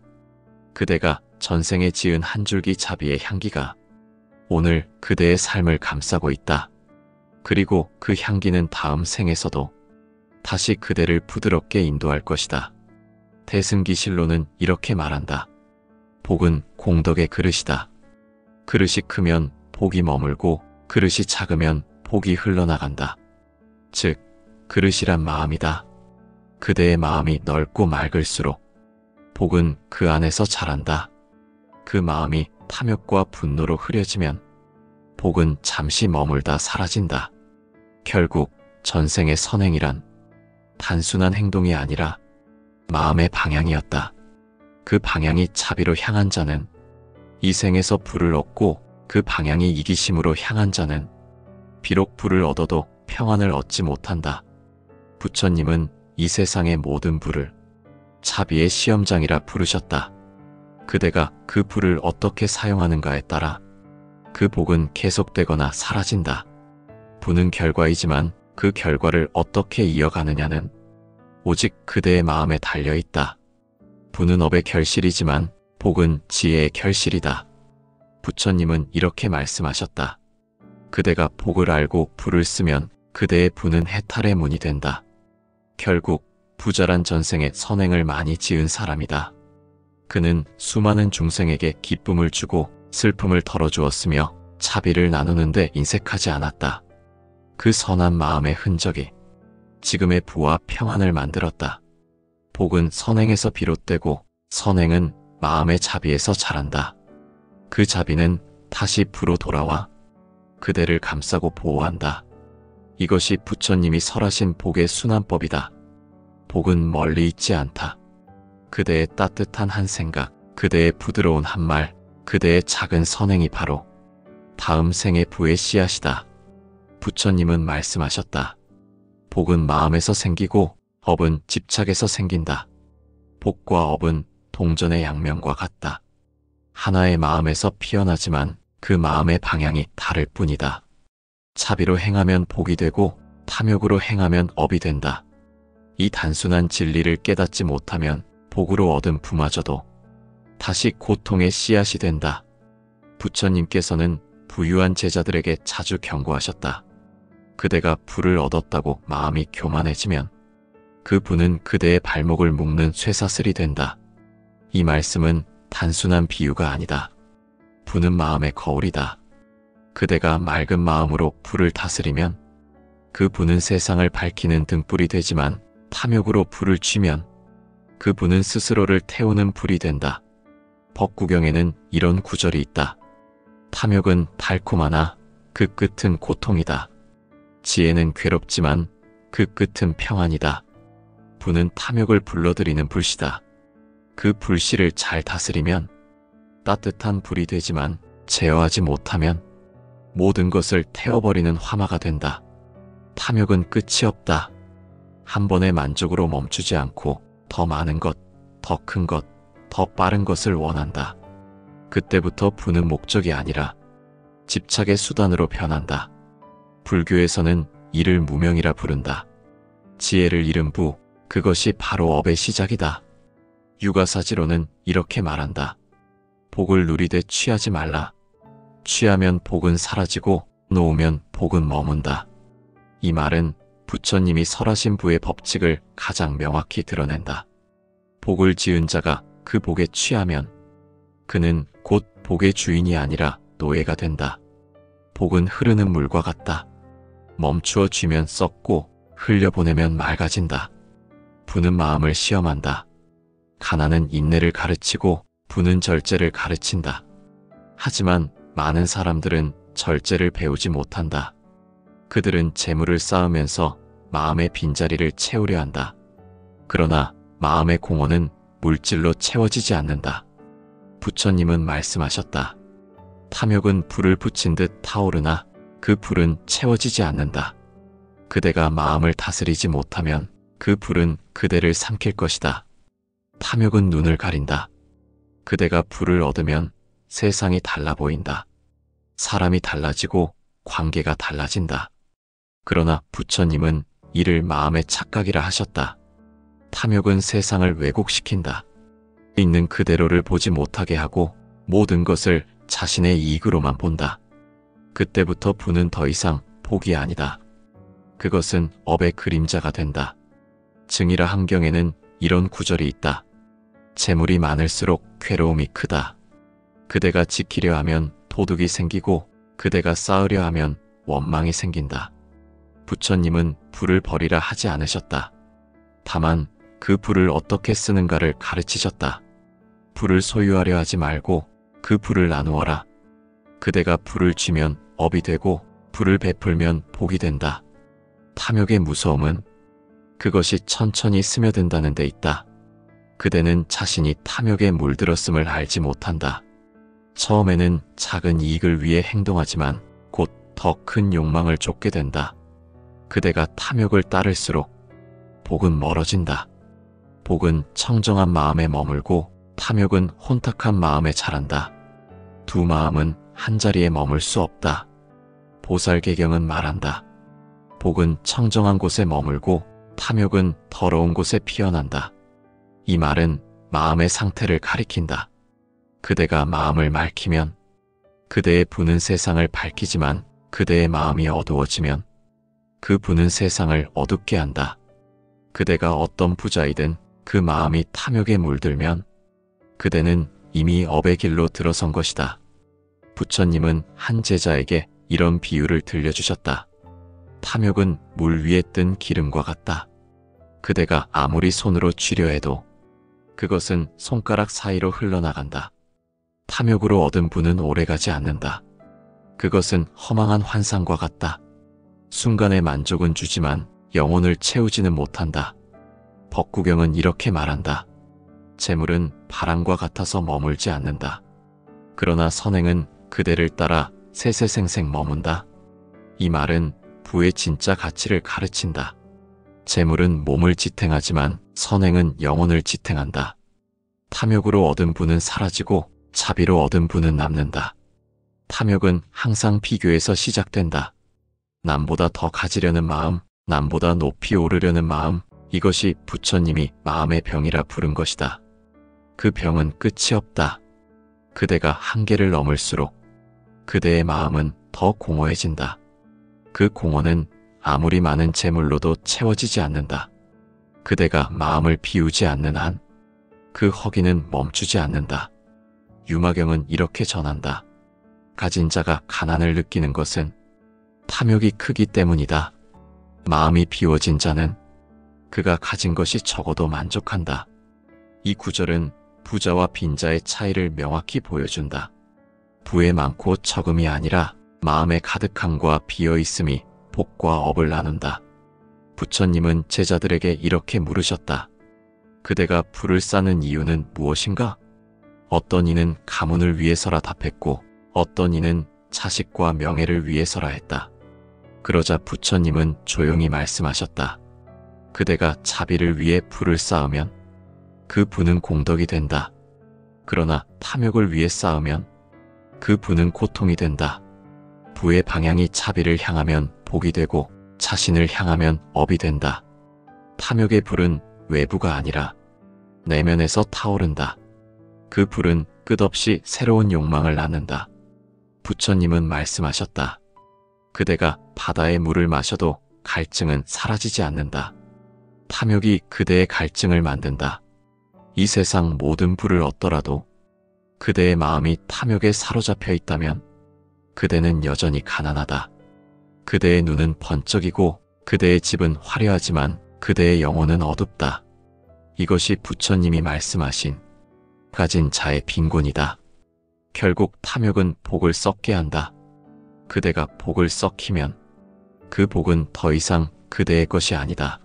그대가 전생에 지은 한 줄기 자비의 향기가 오늘 그대의 삶을 감싸고 있다. 그리고 그 향기는 다음 생에서도 다시 그대를 부드럽게 인도할 것이다. 대승기실로는 이렇게 말한다. 복은 공덕의 그릇이다. 그릇이 크면 복이 머물고 그릇이 작으면 복이 흘러나간다. 즉, 그릇이란 마음이다. 그대의 마음이 넓고 맑을수록 복은 그 안에서 자란다. 그 마음이 탐욕과 분노로 흐려지면 복은 잠시 머물다 사라진다. 결국 전생의 선행이란 단순한 행동이 아니라 마음의 방향이었다. 그 방향이 자비로 향한 자는 이 생에서 부를 얻고 그 방향이 이기심으로 향한 자는 비록 부를 얻어도 평안을 얻지 못한다. 부처님은 이 세상의 모든 부를 자비의 시험장이라 부르셨다. 그대가 그 부를 어떻게 사용하는가에 따라 그 복은 계속되거나 사라진다. 부는 결과이지만 그 결과를 어떻게 이어가느냐는 오직 그대의 마음에 달려있다. 부는 업의 결실이지만 복은 지혜의 결실이다. 부처님은 이렇게 말씀하셨다. 그대가 복을 알고 부를 쓰면 그대의 부는 해탈의 문이 된다. 결국 부자란 전생에 선행을 많이 지은 사람이다. 그는 수많은 중생에게 기쁨을 주고 슬픔을 덜어주었으며 자비를 나누는데 인색하지 않았다. 그 선한 마음의 흔적이 지금의 부와 평안을 만들었다. 복은 선행에서 비롯되고 선행은 마음의 자비에서 자란다. 그 자비는 다시 부로 돌아와 그대를 감싸고 보호한다. 이것이 부처님이 설하신 복의 순환법이다. 복은 멀리 있지 않다. 그대의 따뜻한 한 생각, 그대의 부드러운 한 말, 그대의 작은 선행이 바로 다음 생의 부의 씨앗이다. 부처님은 말씀하셨다. 복은 마음에서 생기고 업은 집착에서 생긴다. 복과 업은 동전의 양면과 같다. 하나의 마음에서 피어나지만 그 마음의 방향이 다를 뿐이다. 자비로 행하면 복이 되고 탐욕으로 행하면 업이 된다. 이 단순한 진리를 깨닫지 못하면 복으로 얻은 부마저도 다시 고통의 씨앗이 된다. 부처님께서는 부유한 제자들에게 자주 경고하셨다. 그대가 부를 얻었다고 마음이 교만해지면 그 부는 그대의 발목을 묶는 쇠사슬이 된다. 이 말씀은 단순한 비유가 아니다. 부는 마음의 거울이다. 그대가 맑은 마음으로 불을 다스리면 그 불은 세상을 밝히는 등불이 되지만 탐욕으로 불을 쥐면 그 불은 스스로를 태우는 불이 된다. 법구경에는 이런 구절이 있다. 탐욕은 달콤하나 그 끝은 고통이다. 지혜는 괴롭지만 그 끝은 평안이다. 불은 탐욕을 불러들이는 불씨다. 그 불씨를 잘 다스리면 따뜻한 불이 되지만 제어하지 못하면 모든 것을 태워버리는 화마가 된다. 탐욕은 끝이 없다. 한 번의 만족으로 멈추지 않고 더 많은 것, 더 큰 것, 더 빠른 것을 원한다. 그때부터 부는 목적이 아니라 집착의 수단으로 변한다. 불교에서는 이를 무명이라 부른다. 지혜를 잃은 부, 그것이 바로 업의 시작이다. 유가사지로는 이렇게 말한다. 복을 누리되 취하지 말라. 취하면 복은 사라지고 놓으면 복은 머문다. 이 말은 부처님이 설하신 부의 법칙을 가장 명확히 드러낸다. 복을 지은 자가 그 복에 취하면 그는 곧 복의 주인이 아니라 노예가 된다. 복은 흐르는 물과 같다. 멈추어 쥐면 썩고 흘려보내면 맑아진다. 부는 마음을 시험한다. 가난은 인내를 가르치고 부는 절제를 가르친다. 하지만 많은 사람들은 절제를 배우지 못한다. 그들은 재물을 쌓으면서 마음의 빈자리를 채우려 한다. 그러나 마음의 공허는 물질로 채워지지 않는다. 부처님은 말씀하셨다. 탐욕은 불을 붙인 듯 타오르나 그 불은 채워지지 않는다. 그대가 마음을 다스리지 못하면 그 불은 그대를 삼킬 것이다. 탐욕은 눈을 가린다. 그대가 불을 얻으면 세상이 달라 보인다. 사람이 달라지고 관계가 달라진다. 그러나 부처님은 이를 마음의 착각이라 하셨다. 탐욕은 세상을 왜곡시킨다. 있는 그대로를 보지 못하게 하고 모든 것을 자신의 이익으로만 본다. 그때부터 부는 더 이상 복이 아니다. 그것은 업의 그림자가 된다. 증이라 함경에는 이런 구절이 있다. 재물이 많을수록 괴로움이 크다. 그대가 지키려 하면 도둑이 생기고 그대가 쌓으려 하면 원망이 생긴다. 부처님은 불을 버리라 하지 않으셨다. 다만 그 불을 어떻게 쓰는가를 가르치셨다. 불을 소유하려 하지 말고 그 불을 나누어라. 그대가 불을 쥐면 업이 되고 불을 베풀면 복이 된다. 탐욕의 무서움은 그것이 천천히 스며든다는 데 있다. 그대는 자신이 탐욕에 물들었음을 알지 못한다. 처음에는 작은 이익을 위해 행동하지만 곧 더 큰 욕망을 쫓게 된다. 그대가 탐욕을 따를수록 복은 멀어진다. 복은 청정한 마음에 머물고 탐욕은 혼탁한 마음에 자란다. 두 마음은 한자리에 머물 수 없다. 보살개경은 말한다. 복은 청정한 곳에 머물고 탐욕은 더러운 곳에 피어난다. 이 말은 마음의 상태를 가리킨다. 그대가 마음을 맑히면 그대의 부는 세상을 밝히지만 그대의 마음이 어두워지면 그 부는 세상을 어둡게 한다. 그대가 어떤 부자이든 그 마음이 탐욕에 물들면 그대는 이미 업의 길로 들어선 것이다. 부처님은 한 제자에게 이런 비유를 들려주셨다. 탐욕은 물 위에 뜬 기름과 같다. 그대가 아무리 손으로 쥐려 해도 그것은 손가락 사이로 흘러나간다. 탐욕으로 얻은 부는 오래가지 않는다. 그것은 허망한 환상과 같다. 순간의 만족은 주지만 영혼을 채우지는 못한다. 법구경은 이렇게 말한다. 재물은 바람과 같아서 머물지 않는다. 그러나 선행은 그대를 따라 세세생생 머문다. 이 말은 부의 진짜 가치를 가르친다. 재물은 몸을 지탱하지만 선행은 영혼을 지탱한다. 탐욕으로 얻은 부는 사라지고 자비로 얻은 부는 남는다. 탐욕은 항상 비교에서 시작된다. 남보다 더 가지려는 마음, 남보다 높이 오르려는 마음, 이것이 부처님이 마음의 병이라 부른 것이다. 그 병은 끝이 없다. 그대가 한계를 넘을수록 그대의 마음은 더 공허해진다. 그 공허는 아무리 많은 재물로도 채워지지 않는다. 그대가 마음을 비우지 않는 한 그 허기는 멈추지 않는다. 유마경은 이렇게 전한다. 가진 자가 가난을 느끼는 것은 탐욕이 크기 때문이다. 마음이 비워진 자는 그가 가진 것이 적어도 만족한다. 이 구절은 부자와 빈자의 차이를 명확히 보여준다. 부에 많고 적음이 아니라 마음의 가득함과 비어있음이 복과 업을 나눈다. 부처님은 제자들에게 이렇게 물으셨다. 그대가 불을 쌓는 이유는 무엇인가? 어떤 이는 가문을 위해서라 답했고 어떤 이는 자식과 명예를 위해서라 했다. 그러자 부처님은 조용히 말씀하셨다. 그대가 자비를 위해 불을 쌓으면 그 불은 공덕이 된다. 그러나 탐욕을 위해 쌓으면 그 불은 고통이 된다. 부의 방향이 자비를 향하면 복이 되고 자신을 향하면 업이 된다. 탐욕의 불은 외부가 아니라 내면에서 타오른다. 그 불은 끝없이 새로운 욕망을 낳는다. 부처님은 말씀하셨다. 그대가 바다의 물을 마셔도 갈증은 사라지지 않는다. 탐욕이 그대의 갈증을 만든다. 이 세상 모든 부를 얻더라도 그대의 마음이 탐욕에 사로잡혀 있다면 그대는 여전히 가난하다. 그대의 눈은 번쩍이고 그대의 집은 화려하지만 그대의 영혼은 어둡다. 이것이 부처님이 말씀하신 가진 자의 빈곤이다. 결국 탐욕은 복을 썩게 한다. 그대가 복을 썩히면 그 복은 더 이상 그대의 것이 아니다.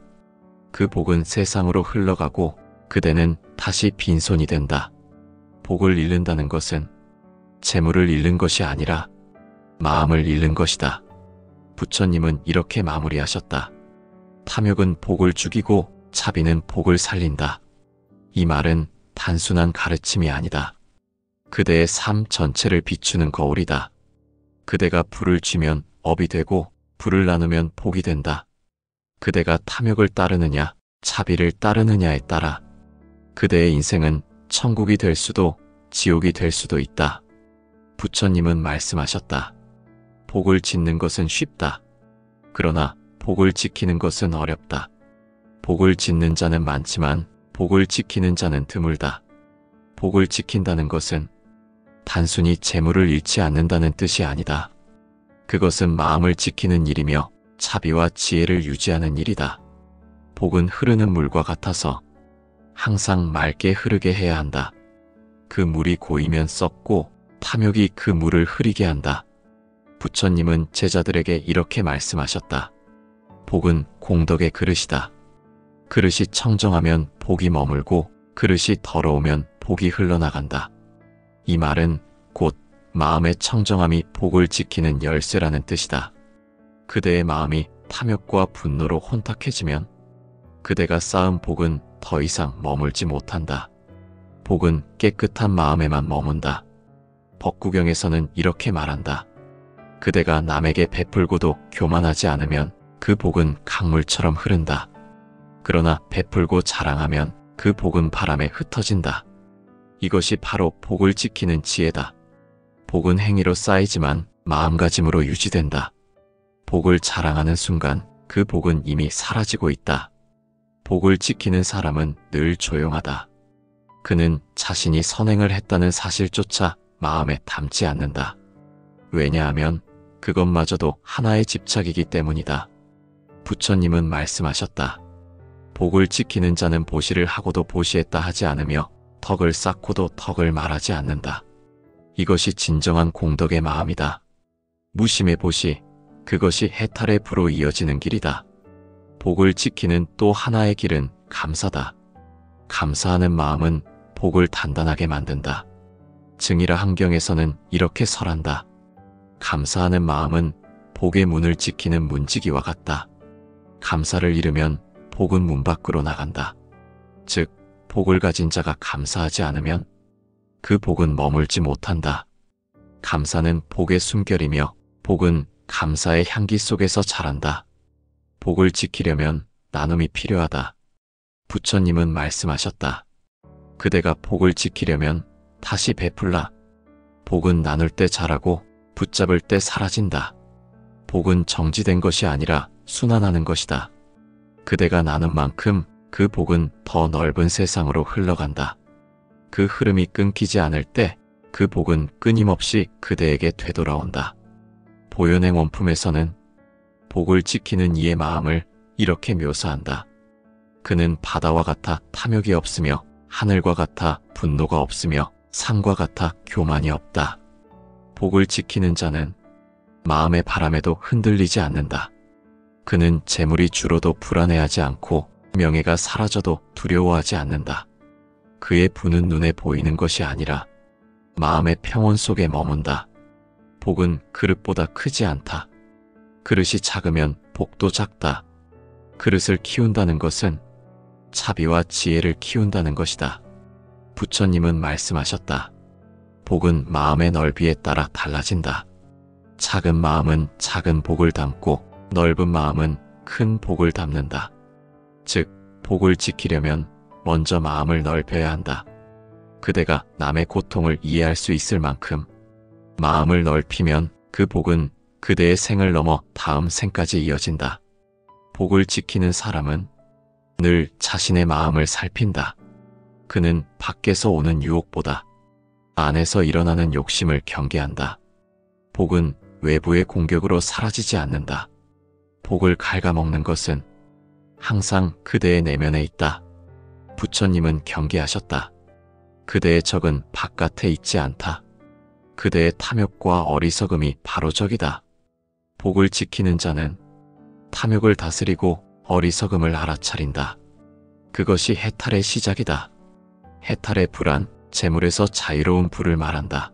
그 복은 세상으로 흘러가고 그대는 다시 빈손이 된다. 복을 잃는다는 것은 재물을 잃는 것이 아니라 마음을 잃는 것이다. 부처님은 이렇게 마무리하셨다. 탐욕은 복을 죽이고 자비는 복을 살린다. 이 말은 단순한 가르침이 아니다. 그대의 삶 전체를 비추는 거울이다. 그대가 불을 쥐면 업이 되고 불을 나누면 복이 된다. 그대가 탐욕을 따르느냐 자비를 따르느냐에 따라 그대의 인생은 천국이 될 수도 지옥이 될 수도 있다. 부처님은 말씀하셨다. 복을 짓는 것은 쉽다. 그러나 복을 지키는 것은 어렵다. 복을 짓는 자는 많지만 복을 지키는 자는 드물다. 복을 지킨다는 것은 단순히 재물을 잃지 않는다는 뜻이 아니다. 그것은 마음을 지키는 일이며 자비와 지혜를 유지하는 일이다. 복은 흐르는 물과 같아서 항상 맑게 흐르게 해야 한다. 그 물이 고이면 썩고 탐욕이 그 물을 흐리게 한다. 부처님은 제자들에게 이렇게 말씀하셨다. 복은 공덕의 그릇이다. 그릇이 청정하면 복이 머물고 그릇이 더러우면 복이 흘러나간다. 이 말은 곧 마음의 청정함이 복을 지키는 열쇠라는 뜻이다. 그대의 마음이 탐욕과 분노로 혼탁해지면 그대가 쌓은 복은 더 이상 머물지 못한다. 복은 깨끗한 마음에만 머문다. 법구경에서는 이렇게 말한다. 그대가 남에게 베풀고도 교만하지 않으면 그 복은 강물처럼 흐른다. 그러나 베풀고 자랑하면 그 복은 바람에 흩어진다. 이것이 바로 복을 지키는 지혜다. 복은 행위로 쌓이지만 마음가짐으로 유지된다. 복을 자랑하는 순간 그 복은 이미 사라지고 있다. 복을 지키는 사람은 늘 조용하다. 그는 자신이 선행을 했다는 사실조차 마음에 담지 않는다. 왜냐하면 그것마저도 하나의 집착이기 때문이다. 부처님은 말씀하셨다. 복을 지키는 자는 보시를 하고도 보시했다 하지 않으며 덕을 쌓고도 덕을 말하지 않는다. 이것이 진정한 공덕의 마음이다. 무심의 보시, 그것이 해탈의 부로 이어지는 길이다. 복을 지키는 또 하나의 길은 감사다. 감사하는 마음은 복을 단단하게 만든다. 증이라 한경에서는 이렇게 설한다. 감사하는 마음은 복의 문을 지키는 문지기와 같다. 감사를 잃으면 복은 문 밖으로 나간다. 즉, 복을 가진 자가 감사하지 않으면 그 복은 머물지 못한다. 감사는 복의 숨결이며 복은 감사의 향기 속에서 자란다. 복을 지키려면 나눔이 필요하다. 부처님은 말씀하셨다. 그대가 복을 지키려면 다시 베풀라. 복은 나눌 때 자라고 붙잡을 때 사라진다. 복은 정지된 것이 아니라 순환하는 것이다. 그대가 나눈 만큼 그 복은 더 넓은 세상으로 흘러간다. 그 흐름이 끊기지 않을 때 그 복은 끊임없이 그대에게 되돌아온다. 보현행 원품에서는 복을 지키는 이의 마음을 이렇게 묘사한다. 그는 바다와 같아 탐욕이 없으며 하늘과 같아 분노가 없으며 산과 같아 교만이 없다. 복을 지키는 자는 마음의 바람에도 흔들리지 않는다. 그는 재물이 줄어도 불안해하지 않고 명예가 사라져도 두려워하지 않는다. 그의 부는 눈에 보이는 것이 아니라 마음의 평온 속에 머문다. 복은 그릇보다 크지 않다. 그릇이 작으면 복도 작다. 그릇을 키운다는 것은 자비와 지혜를 키운다는 것이다. 부처님은 말씀하셨다. 복은 마음의 넓이에 따라 달라진다. 작은 마음은 작은 복을 담고 넓은 마음은 큰 복을 담는다. 즉, 복을 지키려면 먼저 마음을 넓혀야 한다. 그대가 남의 고통을 이해할 수 있을 만큼 마음을 넓히면 그 복은 그대의 생을 넘어 다음 생까지 이어진다. 복을 지키는 사람은 늘 자신의 마음을 살핀다. 그는 밖에서 오는 유혹보다 안에서 일어나는 욕심을 경계한다. 복은 외부의 공격으로 사라지지 않는다. 복을 갉아먹는 것은 항상 그대의 내면에 있다. 부처님은 경계하셨다. 그대의 적은 바깥에 있지 않다. 그대의 탐욕과 어리석음이 바로 적이다. 복을 지키는 자는 탐욕을 다스리고 어리석음을 알아차린다. 그것이 해탈의 시작이다. 해탈의 불안, 재물에서 자유로운 불을 말한다.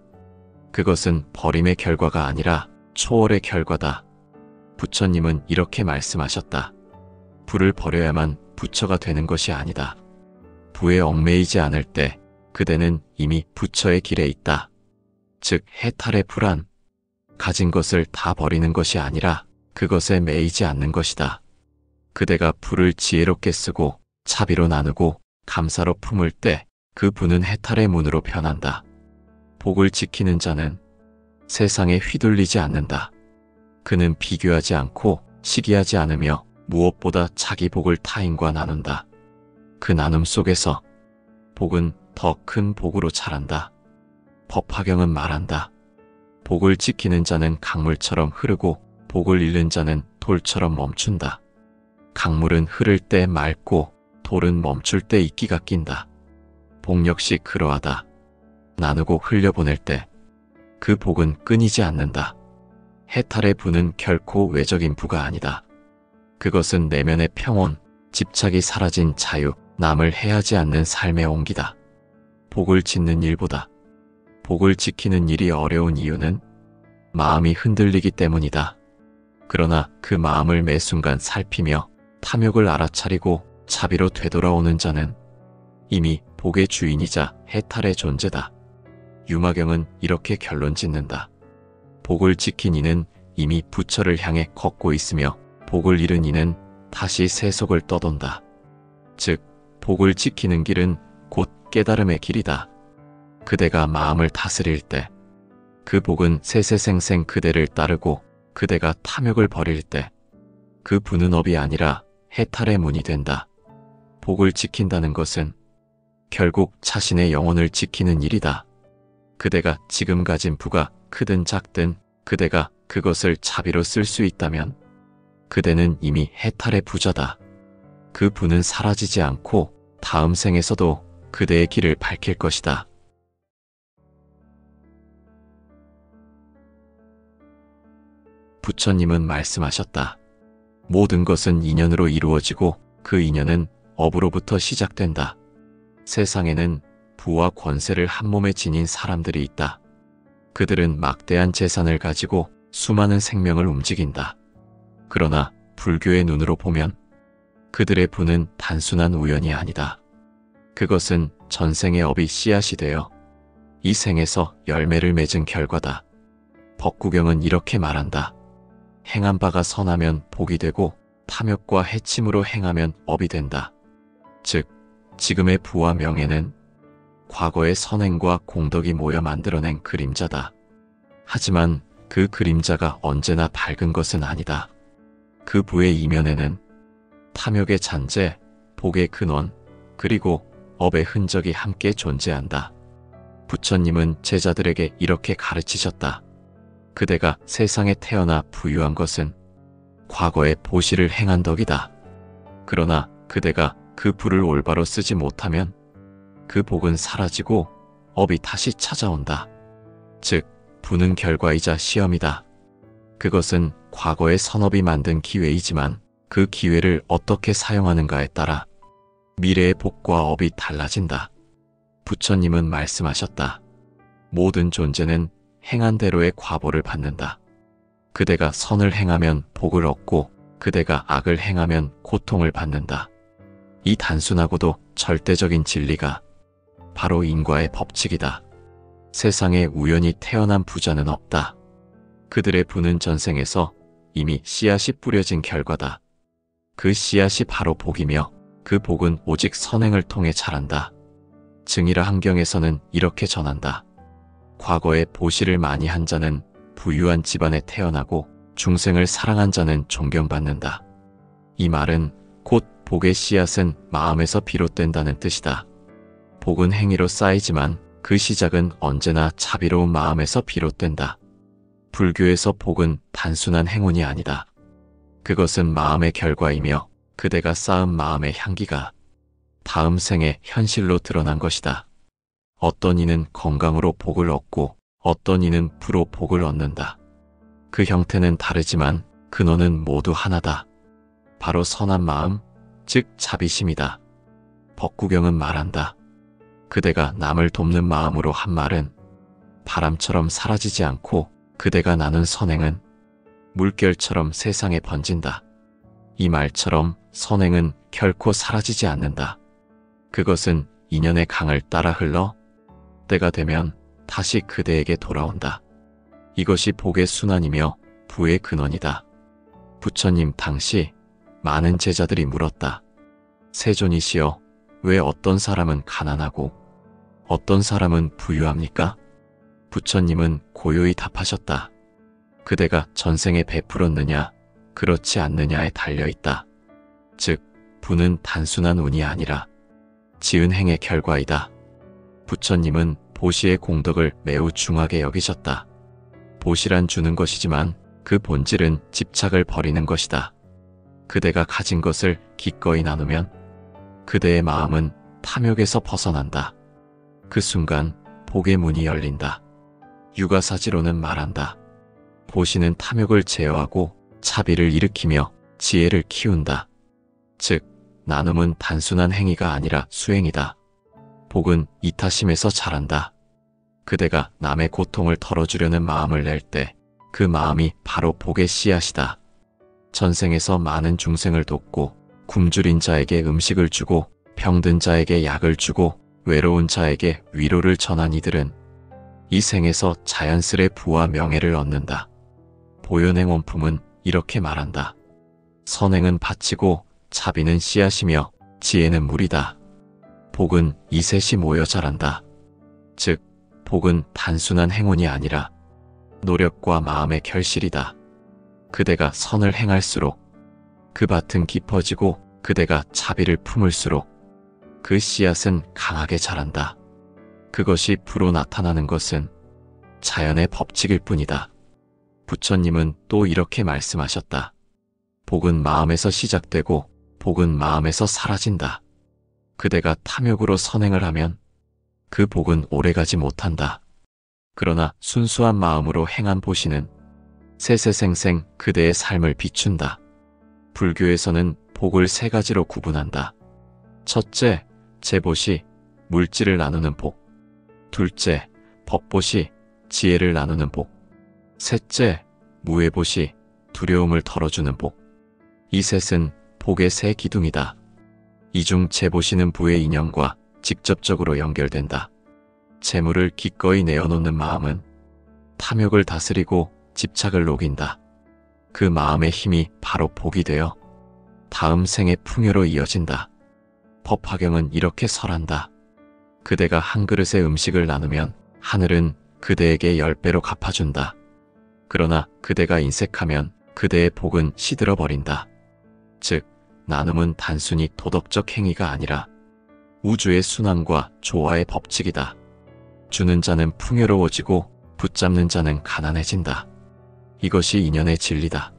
그것은 버림의 결과가 아니라 초월의 결과다. 부처님은 이렇게 말씀하셨다. 불을 버려야만 부처가 되는 것이 아니다. 부에 얽매이지 않을 때 그대는 이미 부처의 길에 있다. 즉, 해탈의 불안, 가진 것을 다 버리는 것이 아니라 그것에 매이지 않는 것이다. 그대가 불을 지혜롭게 쓰고 자비로 나누고 감사로 품을 때 그 부는 해탈의 문으로 변한다. 복을 지키는 자는 세상에 휘둘리지 않는다. 그는 비교하지 않고 시기하지 않으며 무엇보다 자기 복을 타인과 나눈다. 그 나눔 속에서 복은 더 큰 복으로 자란다. 법화경은 말한다. 복을 지키는 자는 강물처럼 흐르고 복을 잃는 자는 돌처럼 멈춘다. 강물은 흐를 때 맑고 돌은 멈출 때 이끼가 낀다. 복 역시 그러하다. 나누고 흘려보낼 때 그 복은 끊이지 않는다. 해탈의 부는 결코 외적인 부가 아니다. 그것은 내면의 평온, 집착이 사라진 자유, 남을 해하지 않는 삶의 온기다. 복을 짓는 일보다 복을 지키는 일이 어려운 이유는 마음이 흔들리기 때문이다. 그러나 그 마음을 매 순간 살피며 탐욕을 알아차리고 자비로 되돌아오는 자는 이미 복의 주인이자 해탈의 존재다. 유마경은 이렇게 결론 짓는다. 복을 지킨 이는 이미 부처를 향해 걷고 있으며 복을 잃은 이는 다시 세속을 떠돈다. 즉, 복을 지키는 길은 곧 깨달음의 길이다. 그대가 마음을 다스릴 때 그 복은 세세생생 그대를 따르고 그대가 탐욕을 버릴 때 그 부는 업이 아니라 해탈의 문이 된다. 복을 지킨다는 것은 결국 자신의 영혼을 지키는 일이다. 그대가 지금 가진 부가 크든 작든 그대가 그것을 자비로 쓸 수 있다면 그대는 이미 해탈의 부자다. 그 부는 사라지지 않고 다음 생에서도 그대의 길을 밝힐 것이다. 부처님은 말씀하셨다. 모든 것은 인연으로 이루어지고 그 인연은 업으로부터 시작된다. 세상에는 부와 권세를 한 몸에 지닌 사람들이 있다. 그들은 막대한 재산을 가지고 수많은 생명을 움직인다. 그러나 불교의 눈으로 보면 그들의 부는 단순한 우연이 아니다. 그것은 전생의 업이 씨앗이 되어 이 생에서 열매를 맺은 결과다. 법구경은 이렇게 말한다. 행한 바가 선하면 복이 되고 탐욕과 해침으로 행하면 업이 된다. 즉, 지금의 부와 명예는 과거의 선행과 공덕이 모여 만들어낸 그림자다. 하지만 그 그림자가 언제나 밝은 것은 아니다. 그 부의 이면에는 탐욕의 잔재, 복의 근원, 그리고 업의 흔적이 함께 존재한다. 부처님은 제자들에게 이렇게 가르치셨다. 그대가 세상에 태어나 부유한 것은 과거에 보시를 행한 덕이다. 그러나 그대가 그 부를 올바로 쓰지 못하면 그 복은 사라지고 업이 다시 찾아온다. 즉, 부는 결과이자 시험이다. 그것은 과거의 선업이 만든 기회이지만 그 기회를 어떻게 사용하는가에 따라 미래의 복과 업이 달라진다. 부처님은 말씀하셨다. 모든 존재는 행한 대로의 과보를 받는다. 그대가 선을 행하면 복을 얻고 그대가 악을 행하면 고통을 받는다. 이 단순하고도 절대적인 진리가 바로 인과의 법칙이다. 세상에 우연히 태어난 부자는 없다. 그들의 부는 전생에서 이미 씨앗이 뿌려진 결과다. 그 씨앗이 바로 복이며 그 복은 오직 선행을 통해 자란다. 증이라 한경에서는 이렇게 전한다. 과거에 보시를 많이 한 자는 부유한 집안에 태어나고 중생을 사랑한 자는 존경받는다. 이 말은 곧 복의 씨앗은 마음에서 비롯된다는 뜻이다. 복은 행위로 쌓이지만 그 시작은 언제나 자비로운 마음에서 비롯된다. 불교에서 복은 단순한 행운이 아니다. 그것은 마음의 결과이며 그대가 쌓은 마음의 향기가 다음 생에 현실로 드러난 것이다. 어떤 이는 건강으로 복을 얻고 어떤 이는 부로 복을 얻는다. 그 형태는 다르지만 근원은 모두 하나다. 바로 선한 마음, 즉 자비심이다. 법구경은 말한다. 그대가 남을 돕는 마음으로 한 말은 바람처럼 사라지지 않고 그대가 나눈 선행은 물결처럼 세상에 번진다. 이 말처럼 선행은 결코 사라지지 않는다. 그것은 인연의 강을 따라 흘러 때가 되면 다시 그대에게 돌아온다. 이것이 복의 순환이며 부의 근원이다. 부처님 당시 많은 제자들이 물었다. 세존이시여, 왜 어떤 사람은 가난하고 어떤 사람은 부유합니까? 부처님은 고요히 답하셨다. 그대가 전생에 베풀었느냐, 그렇지 않느냐에 달려있다. 즉, 부는 단순한 운이 아니라 지은 행의 결과이다. 부처님은 보시의 공덕을 매우 중하게 여기셨다. 보시란 주는 것이지만 그 본질은 집착을 버리는 것이다. 그대가 가진 것을 기꺼이 나누면 그대의 마음은 탐욕에서 벗어난다. 그 순간 복의 문이 열린다. 유가사지로는 말한다. 보시는 탐욕을 제어하고 차비를 일으키며 지혜를 키운다. 즉, 나눔은 단순한 행위가 아니라 수행이다. 복은 이타심에서 자란다. 그대가 남의 고통을 덜어주려는 마음을 낼 때 그 마음이 바로 복의 씨앗이다. 전생에서 많은 중생을 돕고 굶주린 자에게 음식을 주고 병든 자에게 약을 주고 외로운 자에게 위로를 전한 이들은 이 생에서 자연스레 부와 명예를 얻는다. 보현행 원품은 이렇게 말한다. 선행은 밭이고 자비는 씨앗이며 지혜는 물이다. 복은 이 셋이 모여 자란다. 즉, 복은 단순한 행운이 아니라 노력과 마음의 결실이다. 그대가 선을 행할수록 그 밭은 깊어지고 그대가 자비를 품을수록 그 씨앗은 강하게 자란다. 그것이 부로 나타나는 것은 자연의 법칙일 뿐이다. 부처님은 또 이렇게 말씀하셨다. 복은 마음에서 시작되고 복은 마음에서 사라진다. 그대가 탐욕으로 선행을 하면 그 복은 오래가지 못한다. 그러나 순수한 마음으로 행한 보시는 세세생생 그대의 삶을 비춘다. 불교에서는 복을 세 가지로 구분한다. 첫째, 재보시, 물질을 나누는 복. 둘째, 법보시, 지혜를 나누는 복. 셋째, 무해보시, 두려움을 덜어주는 복. 이 셋은 복의 세 기둥이다. 이 중 재보시는 부의 인연과 직접적으로 연결된다. 재물을 기꺼이 내어놓는 마음은 탐욕을 다스리고 집착을 녹인다. 그 마음의 힘이 바로 복이 되어 다음 생의 풍요로 이어진다. 법화경은 이렇게 설한다. 그대가 한 그릇의 음식을 나누면 하늘은 그대에게 10배로 갚아준다. 그러나 그대가 인색하면 그대의 복은 시들어버린다. 즉, 나눔은 단순히 도덕적 행위가 아니라 우주의 순환과 조화의 법칙이다. 주는 자는 풍요로워지고 붙잡는 자는 가난해진다. 이것이 인연의 진리다.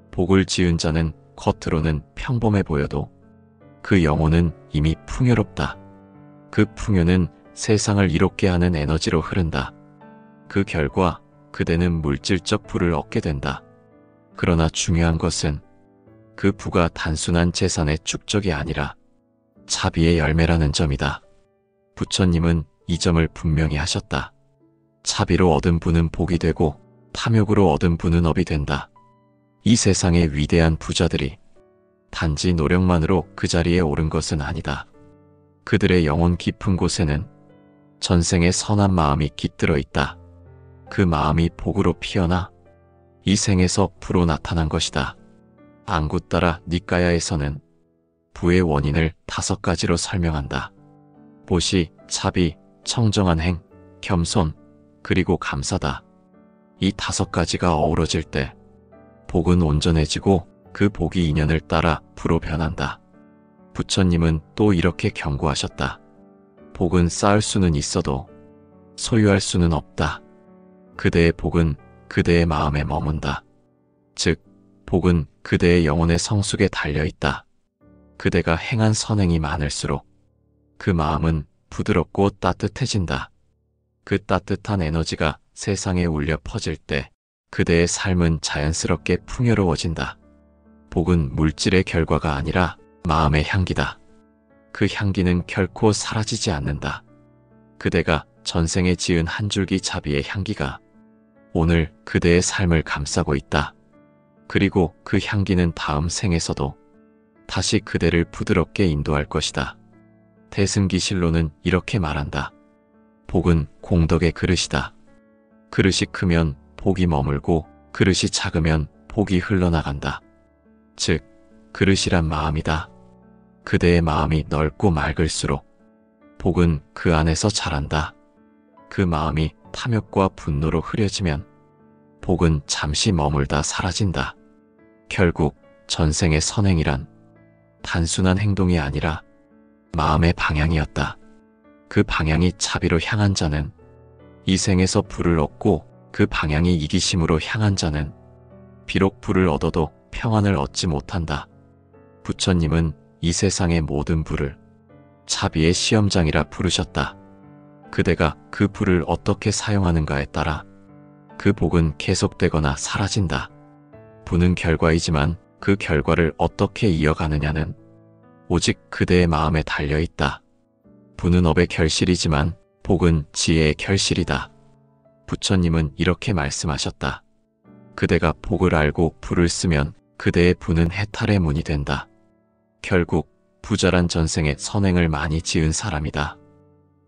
복을 지은 자는 겉으로는 평범해 보여도 그 영혼은 이미 풍요롭다. 그 풍요는 세상을 이롭게 하는 에너지로 흐른다. 그 결과 그대는 물질적 부를 얻게 된다. 그러나 중요한 것은 그 부가 단순한 재산의 축적이 아니라 자비의 열매라는 점이다. 부처님은 이 점을 분명히 하셨다. 자비로 얻은 부는 복이 되고 탐욕으로 얻은 부는 업이 된다. 이 세상의 위대한 부자들이 단지 노력만으로 그 자리에 오른 것은 아니다. 그들의 영혼 깊은 곳에는 전생의 선한 마음이 깃들어 있다. 그 마음이 복으로 피어나 이 생에서 부로 나타난 것이다. 앙구따라 니까야에서는 부의 원인을 5가지로 설명한다. 보시, 자비, 청정한 행, 겸손, 그리고 감사다. 이 5가지가 어우러질 때 복은 온전해지고 그 복이 인연을 따라 부로 변한다. 부처님은 또 이렇게 경고하셨다. 복은 쌓을 수는 있어도 소유할 수는 없다. 그대의 복은 그대의 마음에 머문다. 즉, 복은 그대의 영혼의 성숙에 달려있다. 그대가 행한 선행이 많을수록 그 마음은 부드럽고 따뜻해진다. 그 따뜻한 에너지가 세상에 울려 퍼질 때 그대의 삶은 자연스럽게 풍요로워진다. 복은 물질의 결과가 아니라 마음의 향기다. 그 향기는 결코 사라지지 않는다. 그대가 전생에 지은 한 줄기 자비의 향기가 오늘 그대의 삶을 감싸고 있다. 그리고 그 향기는 다음 생에서도 다시 그대를 부드럽게 인도할 것이다. 대승기실로는 이렇게 말한다. 복은 공덕의 그릇이다. 그릇이 크면 복이 머물고 그릇이 작으면 복이 흘러나간다. 즉, 그릇이란 마음이다. 그대의 마음이 넓고 맑을수록 복은 그 안에서 자란다. 그 마음이 탐욕과 분노로 흐려지면 복은 잠시 머물다 사라진다. 결국 전생의 선행이란 단순한 행동이 아니라 마음의 방향이었다. 그 방향이 자비로 향한 자는 이 생에서 부를 얻고 그 방향이 이기심으로 향한 자는 비록 부를 얻어도 평안을 얻지 못한다. 부처님은 이 세상의 모든 부를 자비의 시험장이라 부르셨다. 그대가 그 부를 어떻게 사용하는가에 따라 그 복은 계속되거나 사라진다. 부는 결과이지만 그 결과를 어떻게 이어가느냐는 오직 그대의 마음에 달려있다. 부는 업의 결실이지만 복은 지혜의 결실이다. 부처님은 이렇게 말씀하셨다. 그대가 복을 알고 부를 쓰면 그대의 부는 해탈의 문이 된다. 결국 부자란 전생에 선행을 많이 지은 사람이다.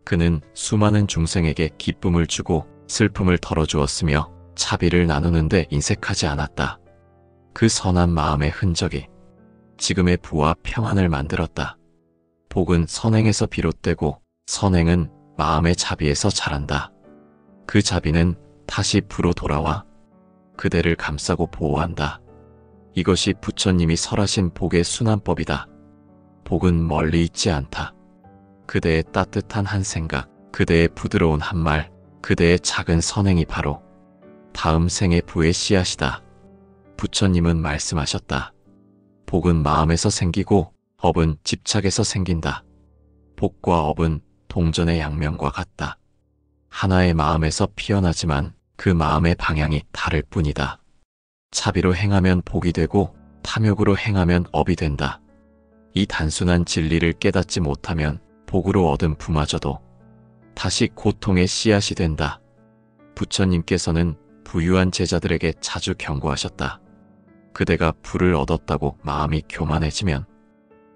그는 수많은 중생에게 기쁨을 주고 슬픔을 덜어주었으며 자비를 나누는데 인색하지 않았다. 그 선한 마음의 흔적이 지금의 부와 평안을 만들었다. 복은 선행에서 비롯되고 선행은 마음의 자비에서 자란다. 그 자비는 다시 부로 돌아와 그대를 감싸고 보호한다. 이것이 부처님이 설하신 복의 순환법이다. 복은 멀리 있지 않다. 그대의 따뜻한 한 생각, 그대의 부드러운 한 말, 그대의 작은 선행이 바로 다음 생의 부의 씨앗이다. 부처님은 말씀하셨다. 복은 마음에서 생기고 업은 집착에서 생긴다. 복과 업은 동전의 양면과 같다. 하나의 마음에서 피어나지만 그 마음의 방향이 다를 뿐이다. 자비로 행하면 복이 되고 탐욕으로 행하면 업이 된다. 이 단순한 진리를 깨닫지 못하면 복으로 얻은 부마저도 다시 고통의 씨앗이 된다. 부처님께서는 부유한 제자들에게 자주 경고하셨다. 그대가 부를 얻었다고 마음이 교만해지면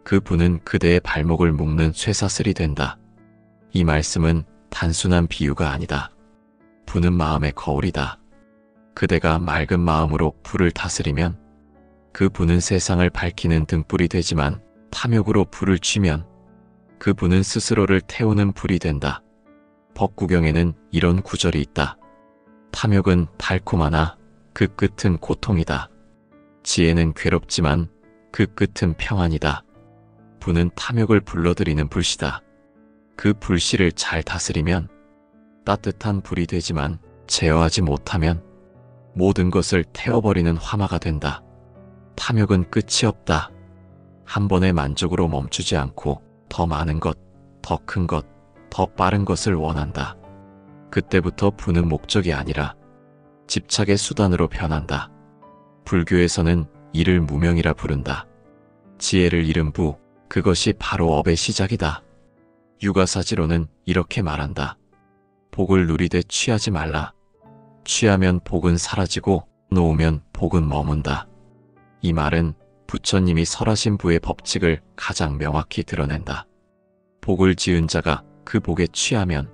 그 부는 그대의 발목을 묶는 쇠사슬이 된다. 이 말씀은 단순한 비유가 아니다. 부는 마음의 거울이다. 그대가 맑은 마음으로 불을 다스리면 그 부는 세상을 밝히는 등불이 되지만 탐욕으로 불을 쥐면 그 부는 스스로를 태우는 불이 된다. 법구경에는 이런 구절이 있다. 탐욕은 달콤하나 그 끝은 고통이다. 지혜는 괴롭지만 그 끝은 평안이다. 부는 탐욕을 불러들이는 불씨다. 그 불씨를 잘 다스리면 따뜻한 불이 되지만 제어하지 못하면 모든 것을 태워버리는 화마가 된다. 탐욕은 끝이 없다. 한 번의 만족으로 멈추지 않고 더 많은 것, 더 큰 것, 더 빠른 것을 원한다. 그때부터 부는 목적이 아니라 집착의 수단으로 변한다. 불교에서는 이를 무명이라 부른다. 지혜를 잃은 부, 그것이 바로 업의 시작이다. 유가사지로는 이렇게 말한다. 복을 누리되 취하지 말라. 취하면 복은 사라지고 놓으면 복은 머문다. 이 말은 부처님이 설하신 부의 법칙을 가장 명확히 드러낸다. 복을 지은 자가 그 복에 취하면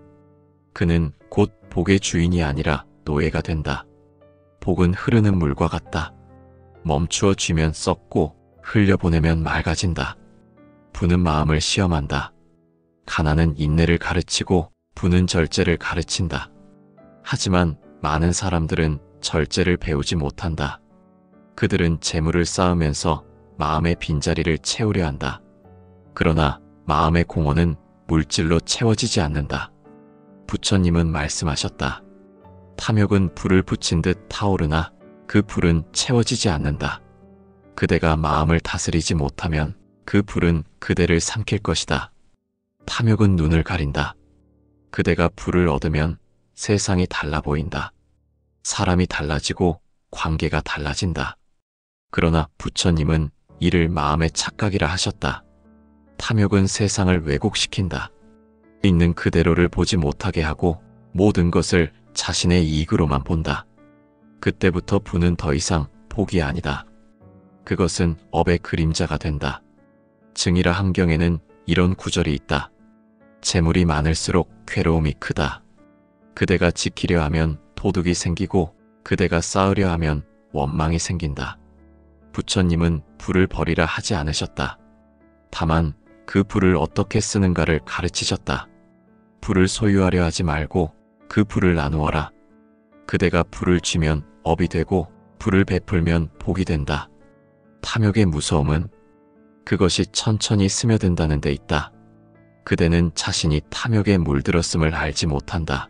그는 곧 복의 주인이 아니라 노예가 된다. 복은 흐르는 물과 같다. 멈추어 쥐면 썩고 흘려보내면 맑아진다. 부는 마음을 시험한다. 가난은 인내를 가르치고 부는 절제를 가르친다. 하지만 많은 사람들은 절제를 배우지 못한다. 그들은 재물을 쌓으면서 마음의 빈자리를 채우려 한다. 그러나 마음의 공허는 물질로 채워지지 않는다. 부처님은 말씀하셨다. 탐욕은 불을 붙인 듯 타오르나 그 불은 채워지지 않는다. 그대가 마음을 다스리지 못하면 그 불은 그대를 삼킬 것이다. 탐욕은 눈을 가린다. 그대가 불을 얻으면 세상이 달라 보인다. 사람이 달라지고 관계가 달라진다. 그러나 부처님은 이를 마음의 착각이라 하셨다. 탐욕은 세상을 왜곡시킨다. 있는 그대로를 보지 못하게 하고 모든 것을 자신의 이익으로만 본다. 그때부터 부는 더 이상 복이 아니다. 그것은 업의 그림자가 된다. 증이라 함경에는 이런 구절이 있다. 재물이 많을수록 괴로움이 크다. 그대가 지키려 하면 도둑이 생기고 그대가 쌓으려 하면 원망이 생긴다. 부처님은 불을 버리라 하지 않으셨다. 다만 그 불을 어떻게 쓰는가를 가르치셨다. 불을 소유하려 하지 말고 그 불을 나누어라. 그대가 불을 쥐면 업이 되고 불을 베풀면 복이 된다. 탐욕의 무서움은 그것이 천천히 스며든다는 데 있다. 그대는 자신이 탐욕에 물들었음을 알지 못한다.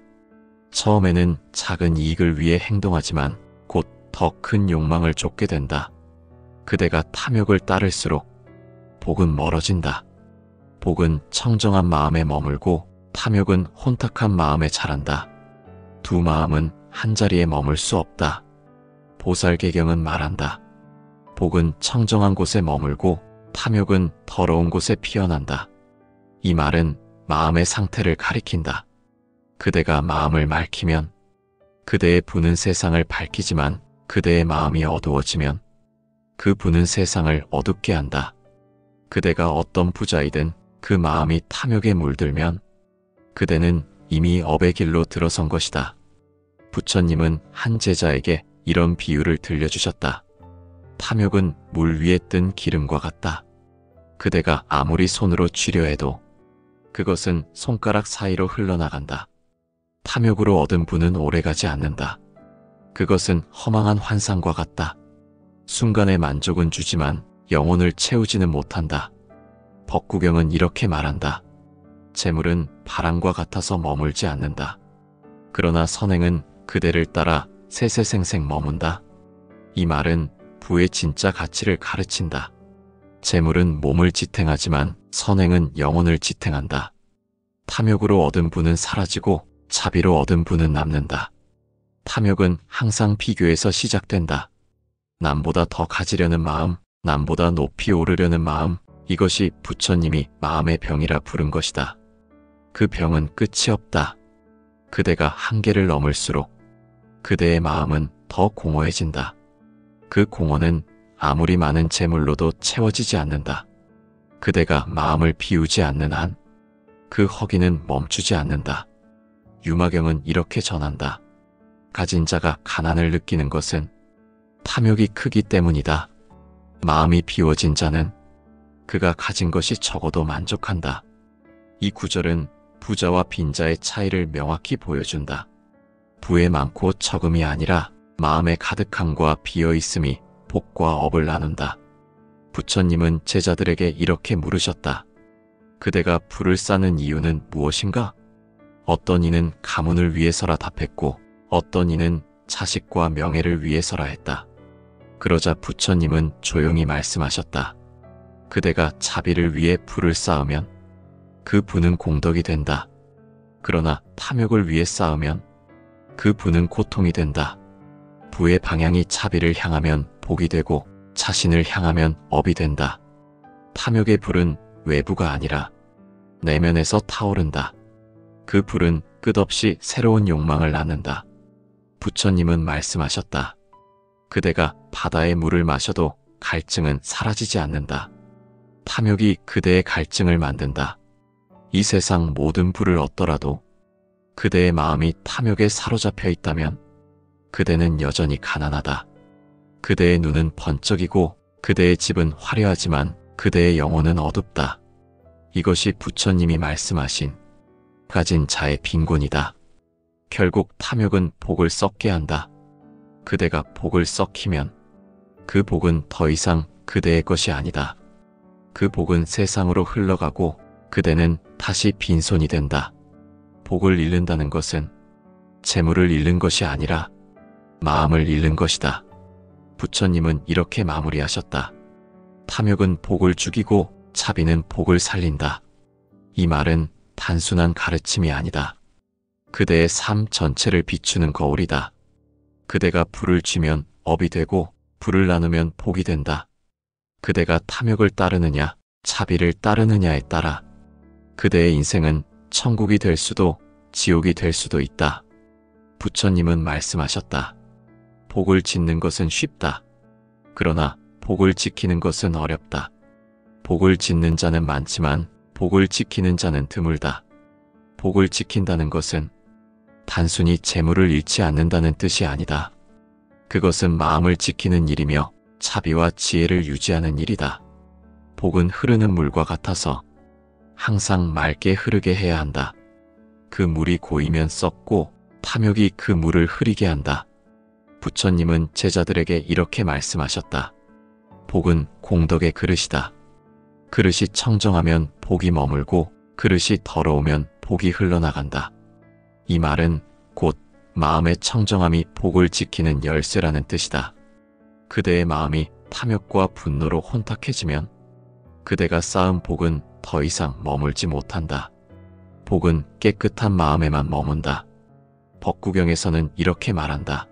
처음에는 작은 이익을 위해 행동하지만 곧 더 큰 욕망을 쫓게 된다. 그대가 탐욕을 따를수록 복은 멀어진다. 복은 청정한 마음에 머물고 탐욕은 혼탁한 마음에 자란다. 두 마음은 한자리에 머물 수 없다. 보살개경은 말한다. 복은 청정한 곳에 머물고 탐욕은 더러운 곳에 피어난다. 이 말은 마음의 상태를 가리킨다. 그대가 마음을 맑히면 그대의 부는 세상을 밝히지만 그대의 마음이 어두워지면 그 부는 세상을 어둡게 한다. 그대가 어떤 부자이든 그 마음이 탐욕에 물들면 그대는 이미 업의 길로 들어선 것이다. 부처님은 한 제자에게 이런 비유를 들려주셨다. 탐욕은 물 위에 뜬 기름과 같다. 그대가 아무리 손으로 쥐려 해도 그것은 손가락 사이로 흘러나간다. 탐욕으로 얻은 부는 오래가지 않는다. 그것은 허망한 환상과 같다. 순간의 만족은 주지만 영혼을 채우지는 못한다. 법구경은 이렇게 말한다. 재물은 바람과 같아서 머물지 않는다. 그러나 선행은 그대를 따라 세세생생 머문다. 이 말은 부의 진짜 가치를 가르친다. 재물은 몸을 지탱하지만 선행은 영혼을 지탱한다. 탐욕으로 얻은 부는 사라지고 자비로 얻은 부는 남는다. 탐욕은 항상 비교에서 시작된다. 남보다 더 가지려는 마음, 남보다 높이 오르려는 마음, 이것이 부처님이 마음의 병이라 부른 것이다. 그 병은 끝이 없다. 그대가 한계를 넘을수록 그대의 마음은 더 공허해진다. 그 공허는 아무리 많은 재물로도 채워지지 않는다. 그대가 마음을 비우지 않는 한 그 허기는 멈추지 않는다. 유마경은 이렇게 전한다. 가진 자가 가난을 느끼는 것은 탐욕이 크기 때문이다. 마음이 비워진 자는 그가 가진 것이 적어도 만족한다. 이 구절은 부자와 빈자의 차이를 명확히 보여준다. 부에 많고 적음이 아니라 마음의 가득함과 비어있음이 복과 업을 나눈다. 부처님은 제자들에게 이렇게 물으셨다. 그대가 불을 쌓는 이유는 무엇인가? 어떤 이는 가문을 위해서라 답했고 어떤 이는 자식과 명예를 위해서라 했다. 그러자 부처님은 조용히 말씀하셨다. 그대가 자비를 위해 불을 쌓으면 그 불은 공덕이 된다. 그러나 탐욕을 위해 쌓으면 그 불은 고통이 된다. 부의 방향이 자비를 향하면 복이 되고 자신을 향하면 업이 된다. 탐욕의 불은 외부가 아니라 내면에서 타오른다. 그 불은 끝없이 새로운 욕망을 낳는다. 부처님은 말씀하셨다. 그대가 바다의 물을 마셔도 갈증은 사라지지 않는다. 탐욕이 그대의 갈증을 만든다. 이 세상 모든 부를 얻더라도 그대의 마음이 탐욕에 사로잡혀 있다면 그대는 여전히 가난하다. 그대의 눈은 번쩍이고 그대의 집은 화려하지만 그대의 영혼은 어둡다. 이것이 부처님이 말씀하신 가진 자의 빈곤이다. 결국 탐욕은 복을 썩게 한다. 그대가 복을 썩히면 그 복은 더 이상 그대의 것이 아니다. 그 복은 세상으로 흘러가고 그대는 다시 빈손이 된다. 복을 잃는다는 것은 재물을 잃는 것이 아니라 마음을 잃는 것이다. 부처님은 이렇게 마무리하셨다. 탐욕은 복을 죽이고 자비는 복을 살린다. 이 말은 단순한 가르침이 아니다. 그대의 삶 전체를 비추는 거울이다. 그대가 불을 쥐면 업이 되고 불을 나누면 복이 된다. 그대가 탐욕을 따르느냐 자비를 따르느냐에 따라 그대의 인생은 천국이 될 수도 지옥이 될 수도 있다. 부처님은 말씀하셨다. 복을 짓는 것은 쉽다. 그러나 복을 지키는 것은 어렵다. 복을 짓는 자는 많지만 복을 지키는 자는 드물다. 복을 지킨다는 것은 단순히 재물을 잃지 않는다는 뜻이 아니다. 그것은 마음을 지키는 일이며 자비와 지혜를 유지하는 일이다. 복은 흐르는 물과 같아서 항상 맑게 흐르게 해야 한다. 그 물이 고이면 썩고 탐욕이 그 물을 흐리게 한다. 부처님은 제자들에게 이렇게 말씀하셨다. 복은 공덕의 그릇이다. 그릇이 청정하면 복이 머물고 그릇이 더러우면 복이 흘러나간다. 이 말은 곧 마음의 청정함이 복을 지키는 열쇠라는 뜻이다. 그대의 마음이 탐욕과 분노로 혼탁해지면 그대가 쌓은 복은 더 이상 머물지 못한다. 복은 깨끗한 마음에만 머문다. 법구경에서는 이렇게 말한다.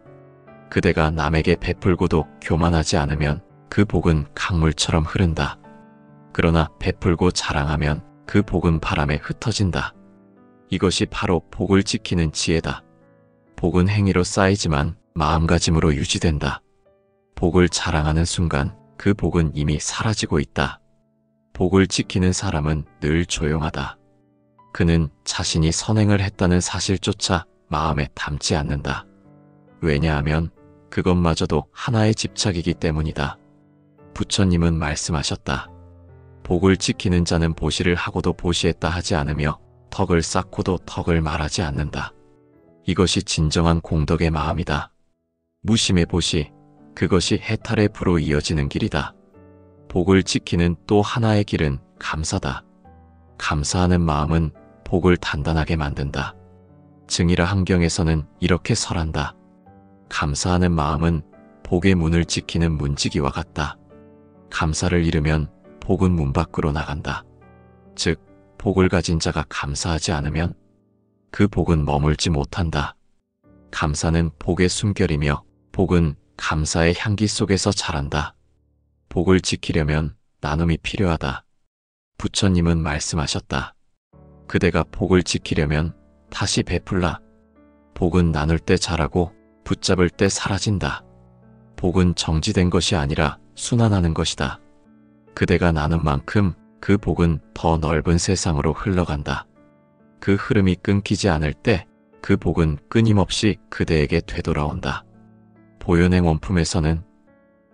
그대가 남에게 베풀고도 교만하지 않으면 그 복은 강물처럼 흐른다. 그러나 베풀고 자랑하면 그 복은 바람에 흩어진다. 이것이 바로 복을 지키는 지혜다. 복은 행위로 쌓이지만 마음가짐으로 유지된다. 복을 자랑하는 순간 그 복은 이미 사라지고 있다. 복을 지키는 사람은 늘 조용하다. 그는 자신이 선행을 했다는 사실조차 마음에 담지 않는다. 왜냐하면 그것마저도 하나의 집착이기 때문이다. 부처님은 말씀하셨다. 복을 지키는 자는 보시를 하고도 보시했다 하지 않으며 덕을 쌓고도 덕을 말하지 않는다. 이것이 진정한 공덕의 마음이다. 무심의 보시, 그것이 해탈의 부로 이어지는 길이다. 복을 지키는 또 하나의 길은 감사다. 감사하는 마음은 복을 단단하게 만든다. 증이라 한경에서는 이렇게 설한다. 감사하는 마음은 복의 문을 지키는 문지기와 같다. 감사를 잃으면 복은 문 밖으로 나간다. 즉, 복을 가진 자가 감사하지 않으면 그 복은 머물지 못한다. 감사는 복의 숨결이며 복은 감사의 향기 속에서 자란다. 복을 지키려면 나눔이 필요하다. 부처님은 말씀하셨다. 그대가 복을 지키려면 다시 베풀라. 복은 나눌 때 자라고 붙잡을 때 사라진다. 복은 정지된 것이 아니라 순환하는 것이다. 그대가 나눈 만큼 그 복은 더 넓은 세상으로 흘러간다. 그 흐름이 끊기지 않을 때 그 복은 끊임없이 그대에게 되돌아온다. 보현행 원품에서는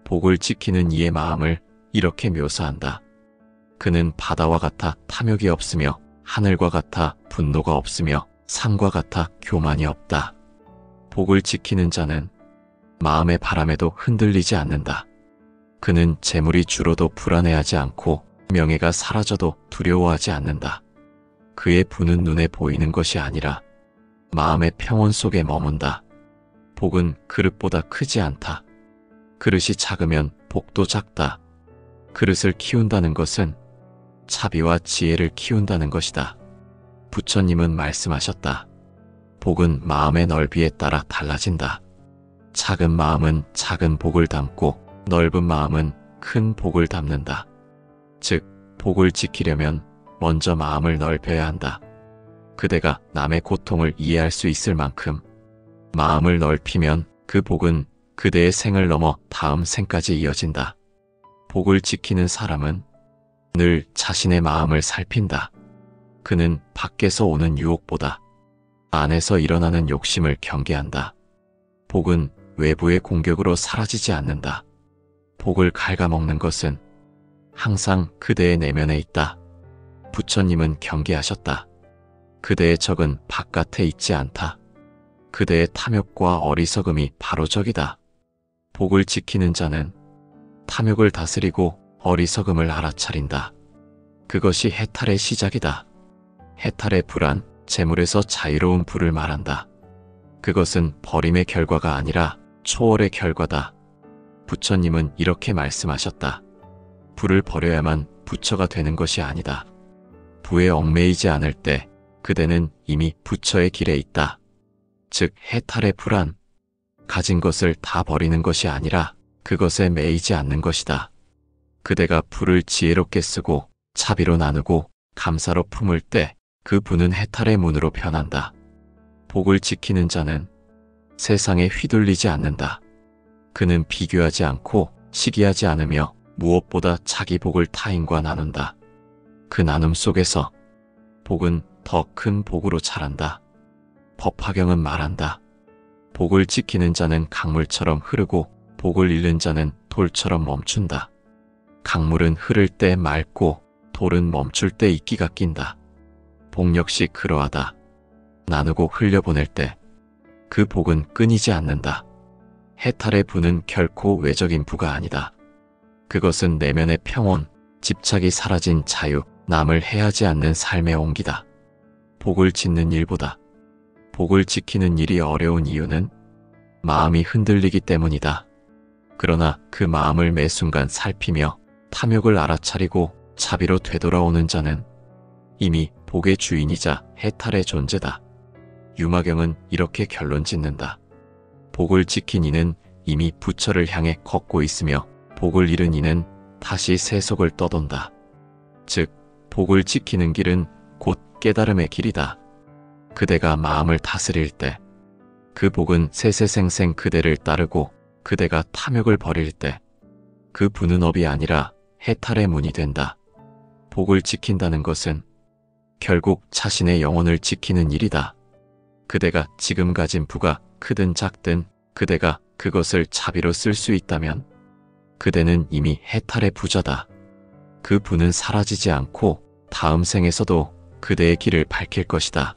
복을 지키는 이의 마음을 이렇게 묘사한다. 그는 바다와 같아 탐욕이 없으며 하늘과 같아 분노가 없으며 산과 같아 교만이 없다. 복을 지키는 자는 마음의 바람에도 흔들리지 않는다. 그는 재물이 줄어도 불안해하지 않고 명예가 사라져도 두려워하지 않는다. 그의 부는 눈에 보이는 것이 아니라 마음의 평온 속에 머문다. 복은 그릇보다 크지 않다. 그릇이 작으면 복도 작다. 그릇을 키운다는 것은 자비와 지혜를 키운다는 것이다. 부처님은 말씀하셨다. 복은 마음의 넓이에 따라 달라진다. 작은 마음은 작은 복을 담고 넓은 마음은 큰 복을 담는다. 즉, 복을 지키려면 먼저 마음을 넓혀야 한다. 그대가 남의 고통을 이해할 수 있을 만큼 마음을 넓히면 그 복은 그대의 생을 넘어 다음 생까지 이어진다. 복을 지키는 사람은 늘 자신의 마음을 살핀다. 그는 밖에서 오는 유혹보다 안에서 일어나는 욕심을 경계한다. 복은 외부의 공격으로 사라지지 않는다. 복을 갉아먹는 것은 항상 그대의 내면에 있다. 부처님은 경계하셨다. 그대의 적은 바깥에 있지 않다. 그대의 탐욕과 어리석음이 바로 적이다. 복을 지키는 자는 탐욕을 다스리고 어리석음을 알아차린다. 그것이 해탈의 시작이다. 해탈의 불안, 재물에서 자유로운 불을 말한다. 그것은 버림의 결과가 아니라 초월의 결과다. 부처님은 이렇게 말씀하셨다. 불을 버려야만 부처가 되는 것이 아니다. 부에 얽매이지 않을 때 그대는 이미 부처의 길에 있다. 즉, 해탈의 불안, 가진 것을 다 버리는 것이 아니라 그것에 매이지 않는 것이다. 그대가 불을 지혜롭게 쓰고 자비로 나누고 감사로 품을 때 그 부는 해탈의 문으로 변한다. 복을 지키는 자는 세상에 휘둘리지 않는다. 그는 비교하지 않고 시기하지 않으며 무엇보다 자기 복을 타인과 나눈다. 그 나눔 속에서 복은 더 큰 복으로 자란다. 법화경은 말한다. 복을 지키는 자는 강물처럼 흐르고 복을 잃는 자는 돌처럼 멈춘다. 강물은 흐를 때 맑고 돌은 멈출 때 이끼가 낀다. 복 역시 그러하다. 나누고 흘려보낼 때 그 복은 끊이지 않는다. 해탈의 부는 결코 외적인 부가 아니다. 그것은 내면의 평온, 집착이 사라진 자유, 남을 해하지 않는 삶의 온기다. 복을 짓는 일보다 복을 지키는 일이 어려운 이유는 마음이 흔들리기 때문이다. 그러나 그 마음을 매 순간 살피며 탐욕을 알아차리고 자비로 되돌아오는 자는 이미 복의 주인이자 해탈의 존재다. 유마경은 이렇게 결론 짓는다. 복을 지킨 이는 이미 부처를 향해 걷고 있으며 복을 잃은 이는 다시 세속을 떠돈다. 즉, 복을 지키는 길은 곧 깨달음의 길이다. 그대가 마음을 다스릴 때 그 복은 세세생생 그대를 따르고 그대가 탐욕을 버릴 때 그 부는 업이 아니라 해탈의 문이 된다. 복을 지킨다는 것은 결국 자신의 영혼을 지키는 일이다. 그대가 지금 가진 부가 크든 작든 그대가 그것을 자비로 쓸 수 있다면 그대는 이미 해탈의 부자다. 그 부는 사라지지 않고 다음 생에서도 그대의 길을 밝힐 것이다.